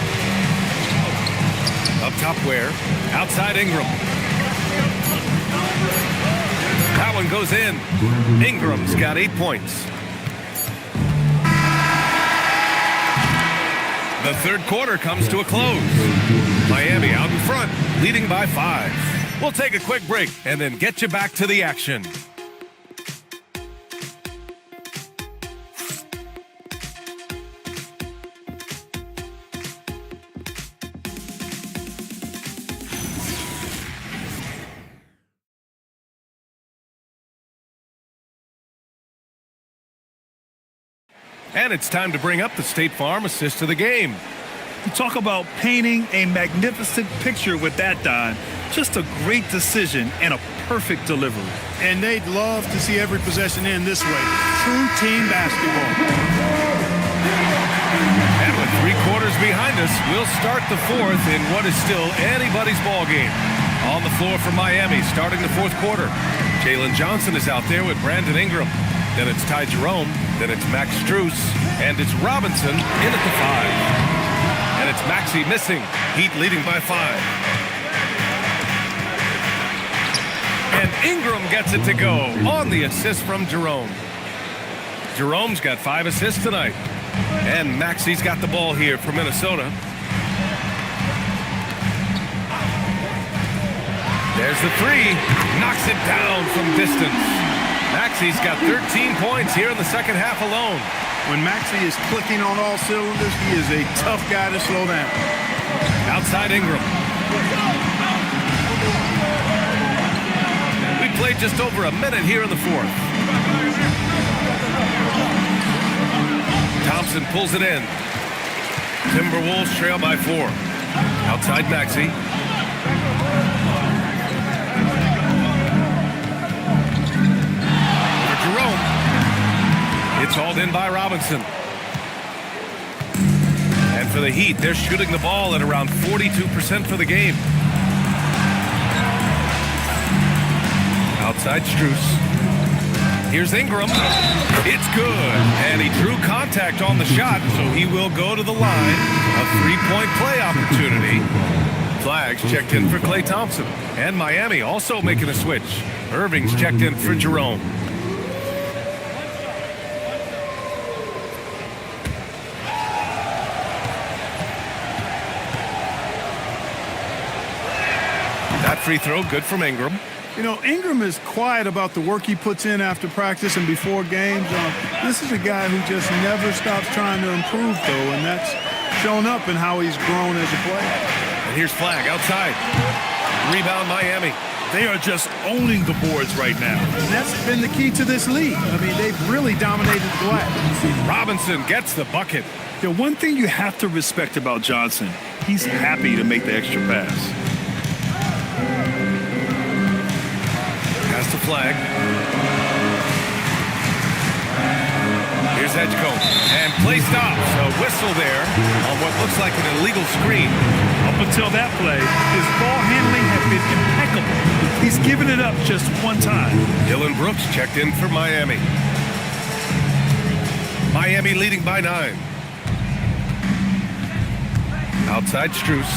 Up top Ware. Outside Ingram. That one goes in. Ingram's got 8 points. The third quarter comes to a close. Miami out in front, leading by 5. We'll take a quick break and then get you back to the action. And it's time to bring up the State Farm assist of the game. You talk about painting a magnificent picture with that dime. Just a great decision and a perfect delivery. And they'd love to see every possession end this way. True team basketball. And with 3 quarters behind us, we'll start the fourth in what is still anybody's ball game. On the floor for Miami, starting the fourth quarter. Jalen Johnson is out there with Brandon Ingram. Then it's Ty Jerome. Then it's Max Strus. And it's Robinson in at the 5. And it's Maxey missing. Heat leading by 5. And Ingram gets it to go on the assist from Jerome. Jerome's got 5 assists tonight. And Maxey's got the ball here for Minnesota. There's the 3. Knocks it down from distance. Maxey's got 13 points here in the second half alone. When Maxey is clicking on all cylinders, he is a tough guy to slow down. Outside Ingram. We played just over a minute here in the fourth. Thompson pulls it in. Timberwolves trail by 4. Outside Maxey. Jerome. It's hauled in by Robinson. And for the Heat, they're shooting the ball at around 42% for the game. Outside Strus. Here's Ingram. It's good. And he drew contact on the shot, so he will go to the line. A 3-point play opportunity. Flags checked in for Klay Thompson. And Miami also making a switch. Irving's checked in for Jerome. That free throw, good from Ingram. You know, Ingram is quiet about the work he puts in after practice and before games. This is a guy who just never stops trying to improve, though, and that's shown up in how he's grown as a player. And here's Flag outside. Rebound Miami. They are just owning the boards right now. And that's been the key to this league. I mean, they've really dominated the glass. Robinson gets the bucket. The one thing you have to respect about Johnson, he's happy to make the extra pass. Pass to Flag. Here's Edgecombe. And play stops. A whistle there on what looks like an illegal screen. Up until that play, his ball handling had been impeccable. He's given it up just one time. Dylan Brooks checked in for Miami. Miami leading by 9. Outside Strus.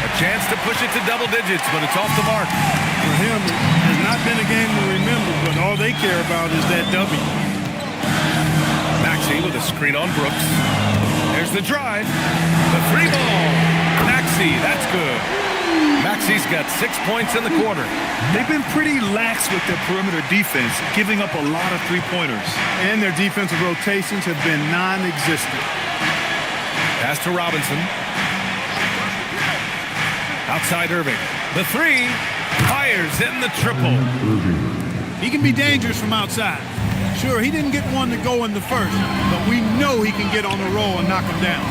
A chance to push it to double digits, but it's off the mark. For him, it has not been a game to remember, but all they care about is that W. Maxey with a screen on Brooks. There's the drive. The 3 ball. Maxey, that's good. Maxey's got 6 points in the quarter. They've been pretty lax with their perimeter defense, giving up a lot of 3-pointers. And their defensive rotations have been non-existent. Pass to Robinson. Outside Irving. The 3. Fires in the triple. He can be dangerous from outside. Sure, he didn't get one to go in the first, but we know he can get on the roll and knock him down.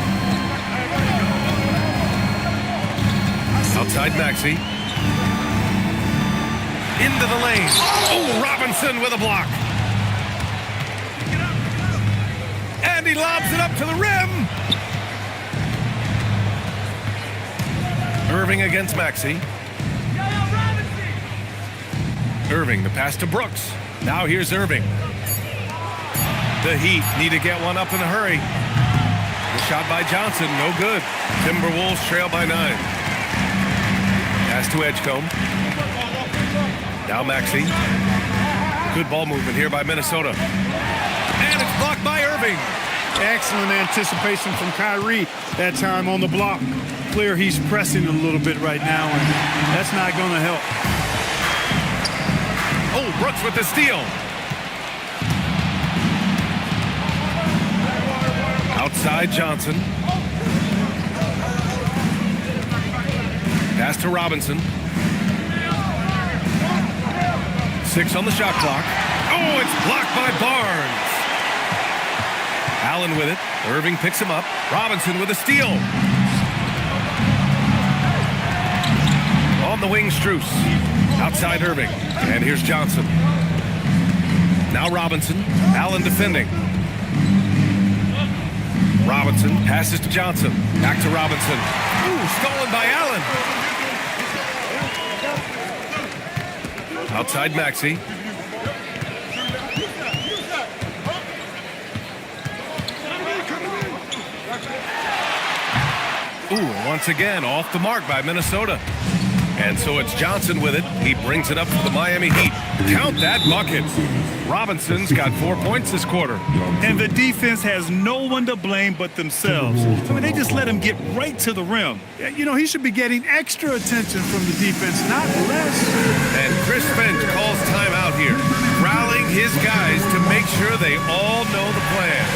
Outside Maxey. Into the lane. Oh, Robinson with a block. And he lobs it up to the rim. Irving against Maxey. Irving, the pass to Brooks. Now here's Irving. The Heat need to get one up in a hurry. The shot by Johnson, no good. Timberwolves trail by 9. Pass to Edgecombe. Now Maxey. Good ball movement here by Minnesota. And it's blocked by Irving. Excellent anticipation from Kyrie that time on the block. Clear he's pressing a little bit right now, and that's not going to help. Oh, Brooks with the steal. Outside Johnson. Pass to Robinson. 6 on the shot clock. Oh, it's blocked by Barnes. Allen with it. Irving picks him up. Robinson with a steal. On the wing, Strus. Outside Irving. And here's Johnson. Now Robinson. Allen defending. Robinson passes to Johnson. Back to Robinson. Ooh, stolen by Allen. Outside Maxey. Ooh, once again, off the mark by Minnesota. And so it's Johnson with it. He brings it up for the Miami Heat. Count that bucket. Robinson's got 4 points this quarter. And the defense has no one to blame but themselves. I mean, they just let him get right to the rim. You know, he should be getting extra attention from the defense, not less. And Chris Finch calls timeout here, rallying his guys to make sure they all know the plan.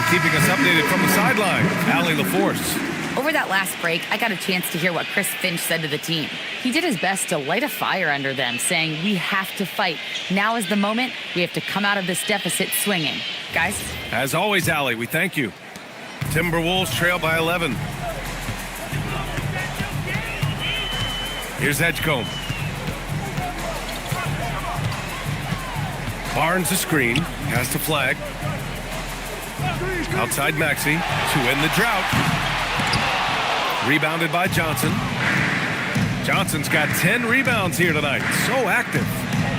Keeping us updated from the sideline, Allie LaForce. Over that last break, I got a chance to hear what Chris Finch said to the team. He did his best to light a fire under them, saying, we have to fight. Now is the moment. We have to come out of this deficit swinging. Guys? As always, Allie, we thank you. Timberwolves trail by 11. Here's Edgecombe. Barnes a screen. Has to flag. Outside Maxey to end the drought. Rebounded by Johnson. Johnson's got 10 rebounds here tonight. So active.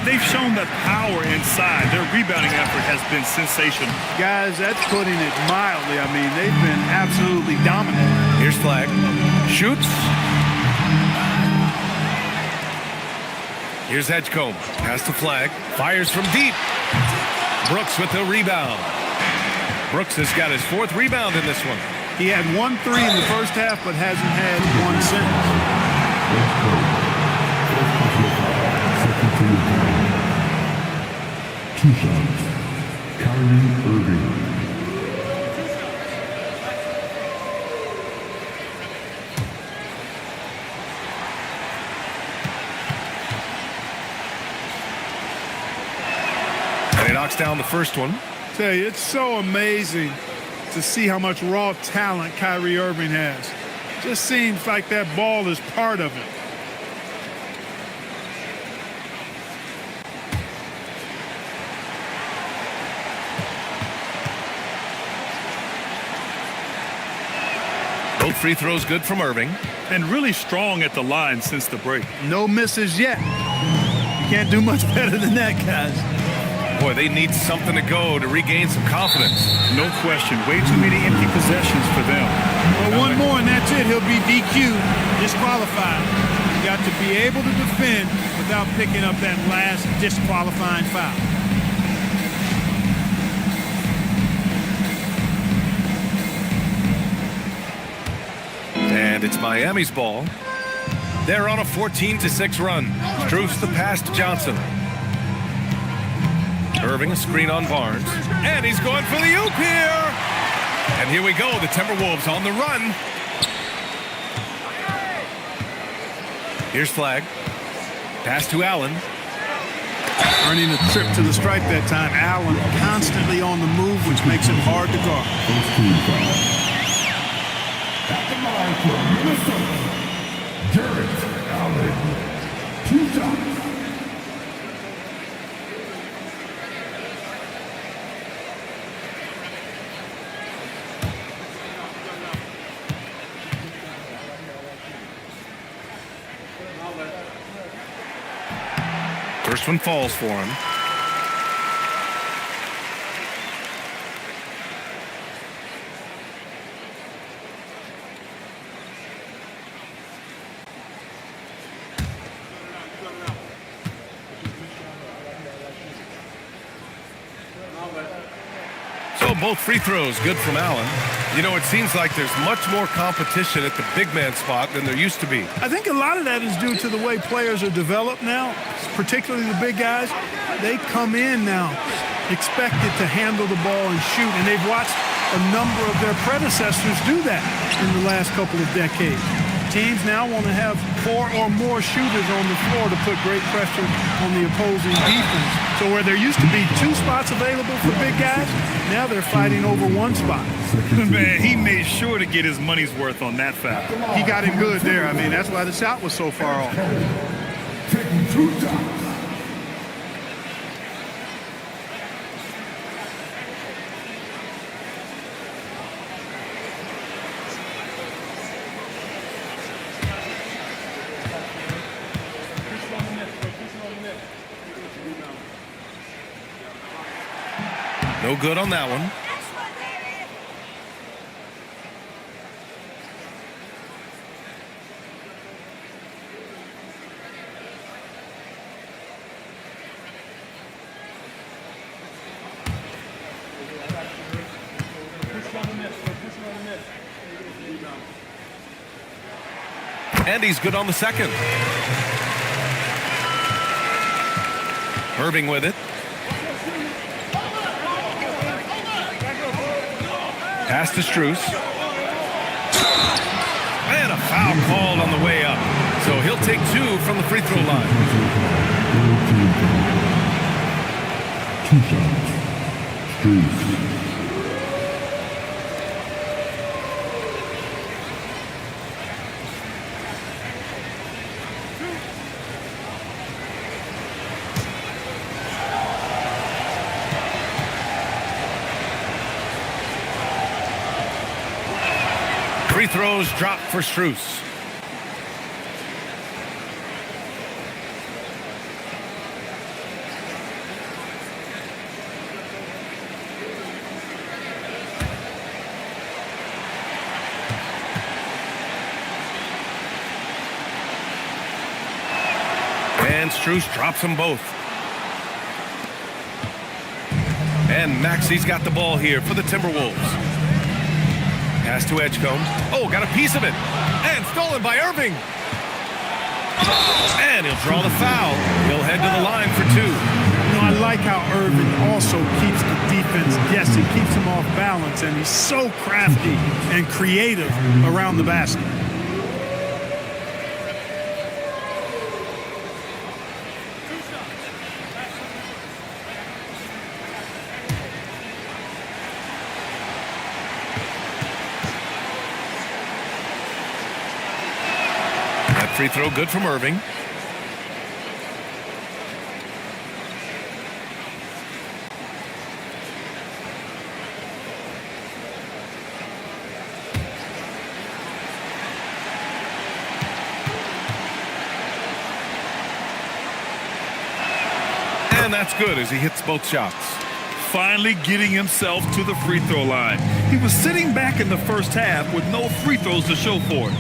They've shown that power inside. Their rebounding effort has been sensational. Guys, that's putting it mildly. I mean, they've been absolutely dominant. Here's Flag. Shoots. Here's Edgecombe. Pass to Flag. Fires from deep. Brooks with the rebound. Brooks has got his 4th rebound in this one. He had 1 3 in the first half, but hasn't had one since. Two shots. Kyrie Irving. And he knocks down the first one. Tell you, it's so amazing to see how much raw talent Kyrie Irving has. Just seems like that ball is part of it. Both free throws good from Irving. And really strong at the line since the break. No misses yet. You can't do much better than that, guys. Boy, they need something to go to regain some confidence. No question. Way too many empty possessions for them. Well, one more and that's it. He'll be DQ'd, disqualified. You got to be able to defend without picking up that last disqualifying foul. And it's Miami's ball. They're on a 14-6 run. Strus the pass to Johnson. Irving a screen on Barnes. And he's going for the oop here. And here we go. The Timberwolves on the run. Here's Flag. Pass to Allen. Earning a trip to the stripe that time. Allen constantly on the move, which makes him hard to guard. At the line for Minnesota, Jarrett Allen. 2 shots. First one falls for him. So both free throws good from Allen. You know, it seems like there's much more competition at the big man spot than there used to be. I think a lot of that is due to the way players are developed now, particularly the big guys. They come in now expected to handle the ball and shoot, and they've watched a number of their predecessors do that in the last couple of decades. Teams now want to have 4 or more shooters on the floor to put great pressure on the opposing defense. So where there used to be 2 spots available for big guys, now they're fighting over 1 spot. Man, he made sure to get his money's worth on that foul. He got him good there. I mean, that's why the shot was so far off. Taking 2 shots. No good on that one. And he's good on the second. Irving with it. Pass to Strus. And a foul called on the way up. So he'll take 2 from the free throw line. 2 shots. Strus. Free throws drop for Strus. And Strus drops them both. And Maxi's got the ball here for the Timberwolves. Pass to Edgecombe. Oh, got a piece of it. And stolen by Irving. And he'll draw the foul. He'll head to the line for 2. You know, I like how Irving also keeps the defense guessing, keeps them off balance, and he's so crafty and creative around the basket. Free throw good from Irving. And that's good as he hits both shots. Finally getting himself to the free throw line. He was sitting back in the first half with no free throws to show for it.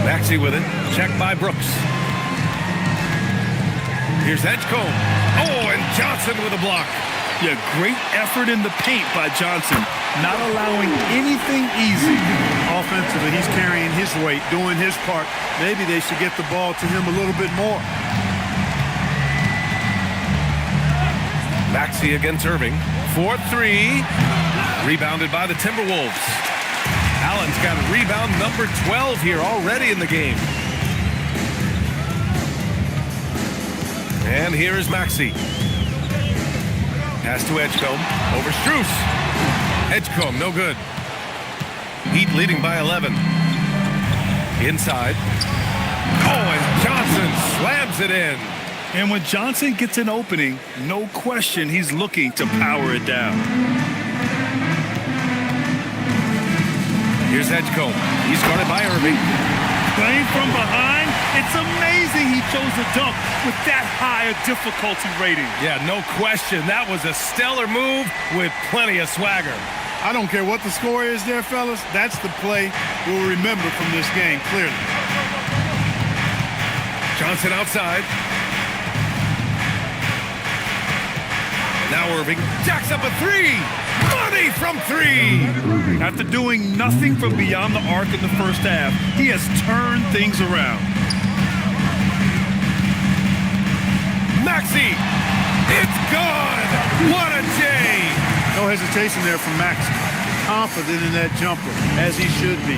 Maxey with it. Checked by Brooks. Here's Edgecombe. Oh, and Johnson with a block. Yeah, great effort in the paint by Johnson, not allowing anything easy. Offensively, he's carrying his weight, doing his part. Maybe they should get the ball to him a little bit more. Maxey against Irving. 4-3. Rebounded by the Timberwolves. Allen's got rebound number 12 here already in the game. And here is Maxey. Pass to Edgecombe. Over Strus. Edgecombe, no good. Heat leading by 11. Inside. Oh, and Johnson slams it in. And when Johnson gets an opening, no question he's looking to power it down. Here's Edgecombe. He's guarded by Irving. Playing from behind, it's amazing he chose a dunk with that high a difficulty rating. Yeah, no question. That was a stellar move with plenty of swagger. I don't care what the score is there, fellas. That's the play we'll remember from this game, clearly. Johnson outside. Now Irving jacks up a three. Money from three. After doing nothing from beyond the arc in the first half, he has turned things around. Maxey, it's gone. What a J. No hesitation there from Maxey. Confident in that jumper, as he should be.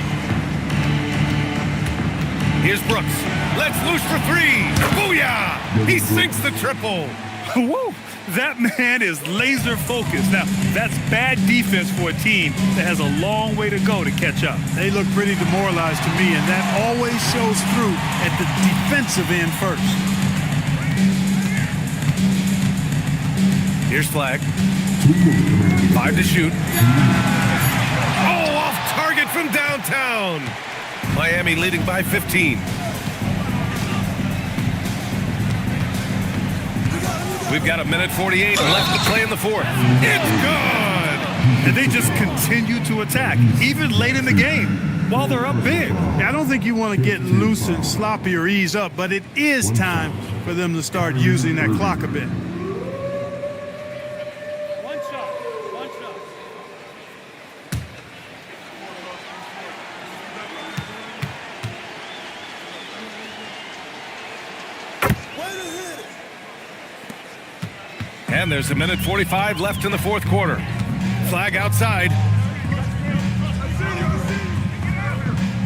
Here's Brooks. Let's loose for three. Booyah! He sinks the triple. Woo! That man is laser focused. Now, that's bad defense for a team that has a long way to go to catch up. They look pretty demoralized to me, and that always shows through at the defensive end first. Here's Flag. 5 to shoot. Oh, off target from downtown. Miami leading by 15. We've got 1:48 left to play in the fourth. It's good! And they just continue to attack, even late in the game, while they're up big. I don't think you want to get loose and sloppy or ease up, but it is time for them to start using that clock a bit. One shot. And there's 1:45 left in the fourth quarter. Flag outside.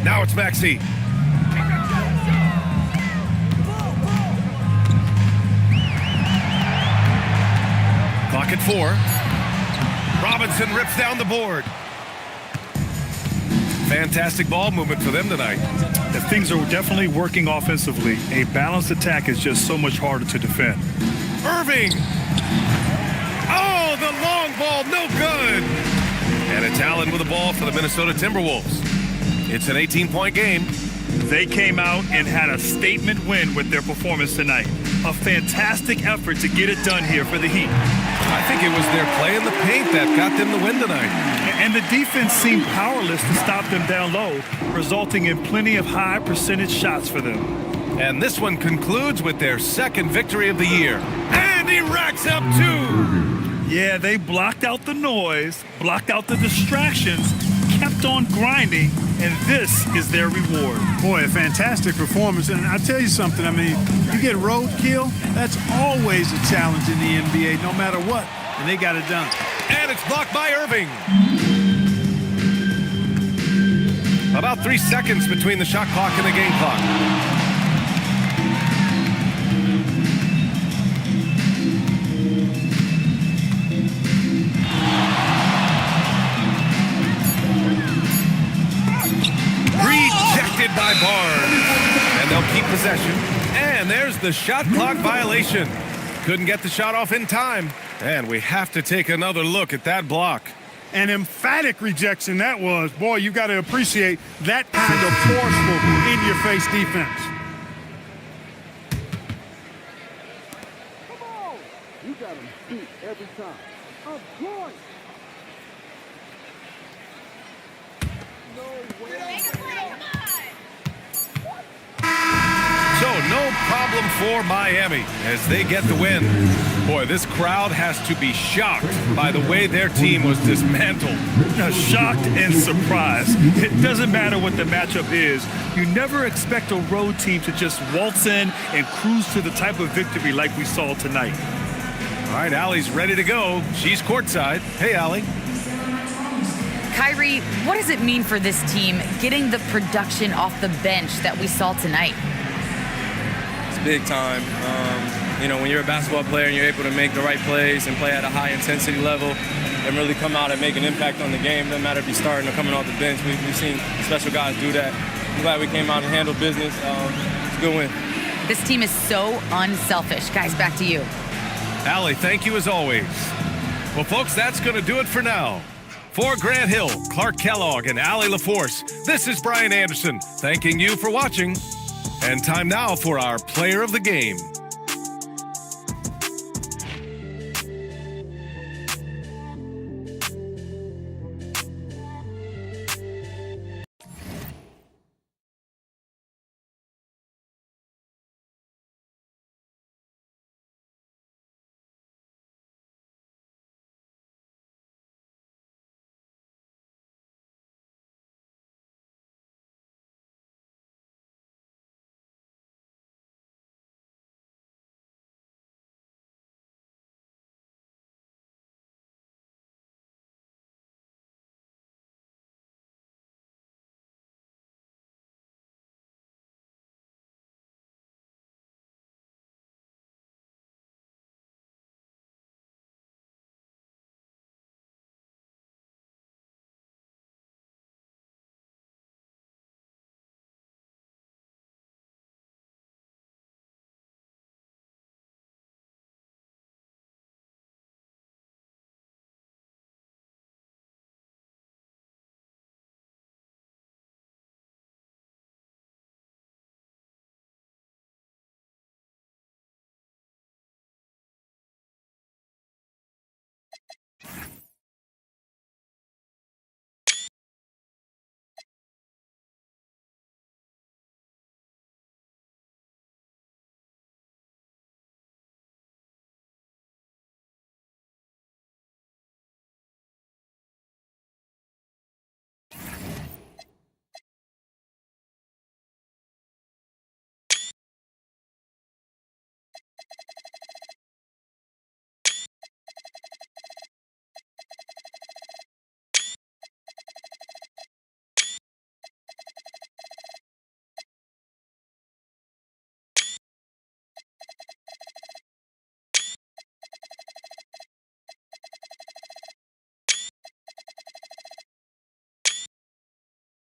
Now it's Maxey. Clock at 4. Robinson rips down the board. Fantastic ball movement for them tonight. If things are definitely working offensively, a balanced attack is just so much harder to defend. Irving. Oh, the long ball, no good. And it's Allen with the ball for the Minnesota Timberwolves. It's an 18-point game. They came out and had a statement win with their performance tonight. A fantastic effort to get it done here for the Heat. I think it was their play in the paint that got them the win tonight. And the defense seemed powerless to stop them down low, resulting in plenty of high percentage shots for them. And this one concludes with their second victory of the year. And he racks up 2. Yeah, they blocked out the noise, blocked out the distractions, kept on grinding, and this is their reward. Boy, a fantastic performance. And I'll tell you something, I mean, you get roadkill, that's always a challenge in the NBA, no matter what. And they got it done. And it's blocked by Irving. About 3 seconds between the shot clock and the game clock. By Barnes, and they'll keep possession. And there's the shot clock violation. Couldn't get the shot off in time, and we have to take another look at that block. An emphatic rejection that was. Boy, you got to appreciate that kind of forceful in-your-face defense. Come on! You got him beat every time. I'm going! So no problem for Miami as they get the win. Boy, this crowd has to be shocked by the way their team was dismantled. Shocked and surprised. It doesn't matter what the matchup is. You never expect a road team to just waltz in and cruise to the type of victory like we saw tonight. All right, Allie's ready to go. She's courtside. Hey, Allie. Kyrie, what does it mean for this team getting the production off the bench that we saw tonight? It's big time. When you're a basketball player and you're able to make the right plays and play at a high intensity level and really come out and make an impact on the game, doesn't matter if you're starting or coming off the bench. We've seen special guys do that. I'm glad we came out and handled business. It's a good win. This team is so unselfish. Guys, back to you. Allie, thank you as always. Well, folks, that's going to do it for now. For Grant Hill, Clark Kellogg, and Allie LaForce, this is Brian Anderson thanking you for watching. And time now for our player of the game.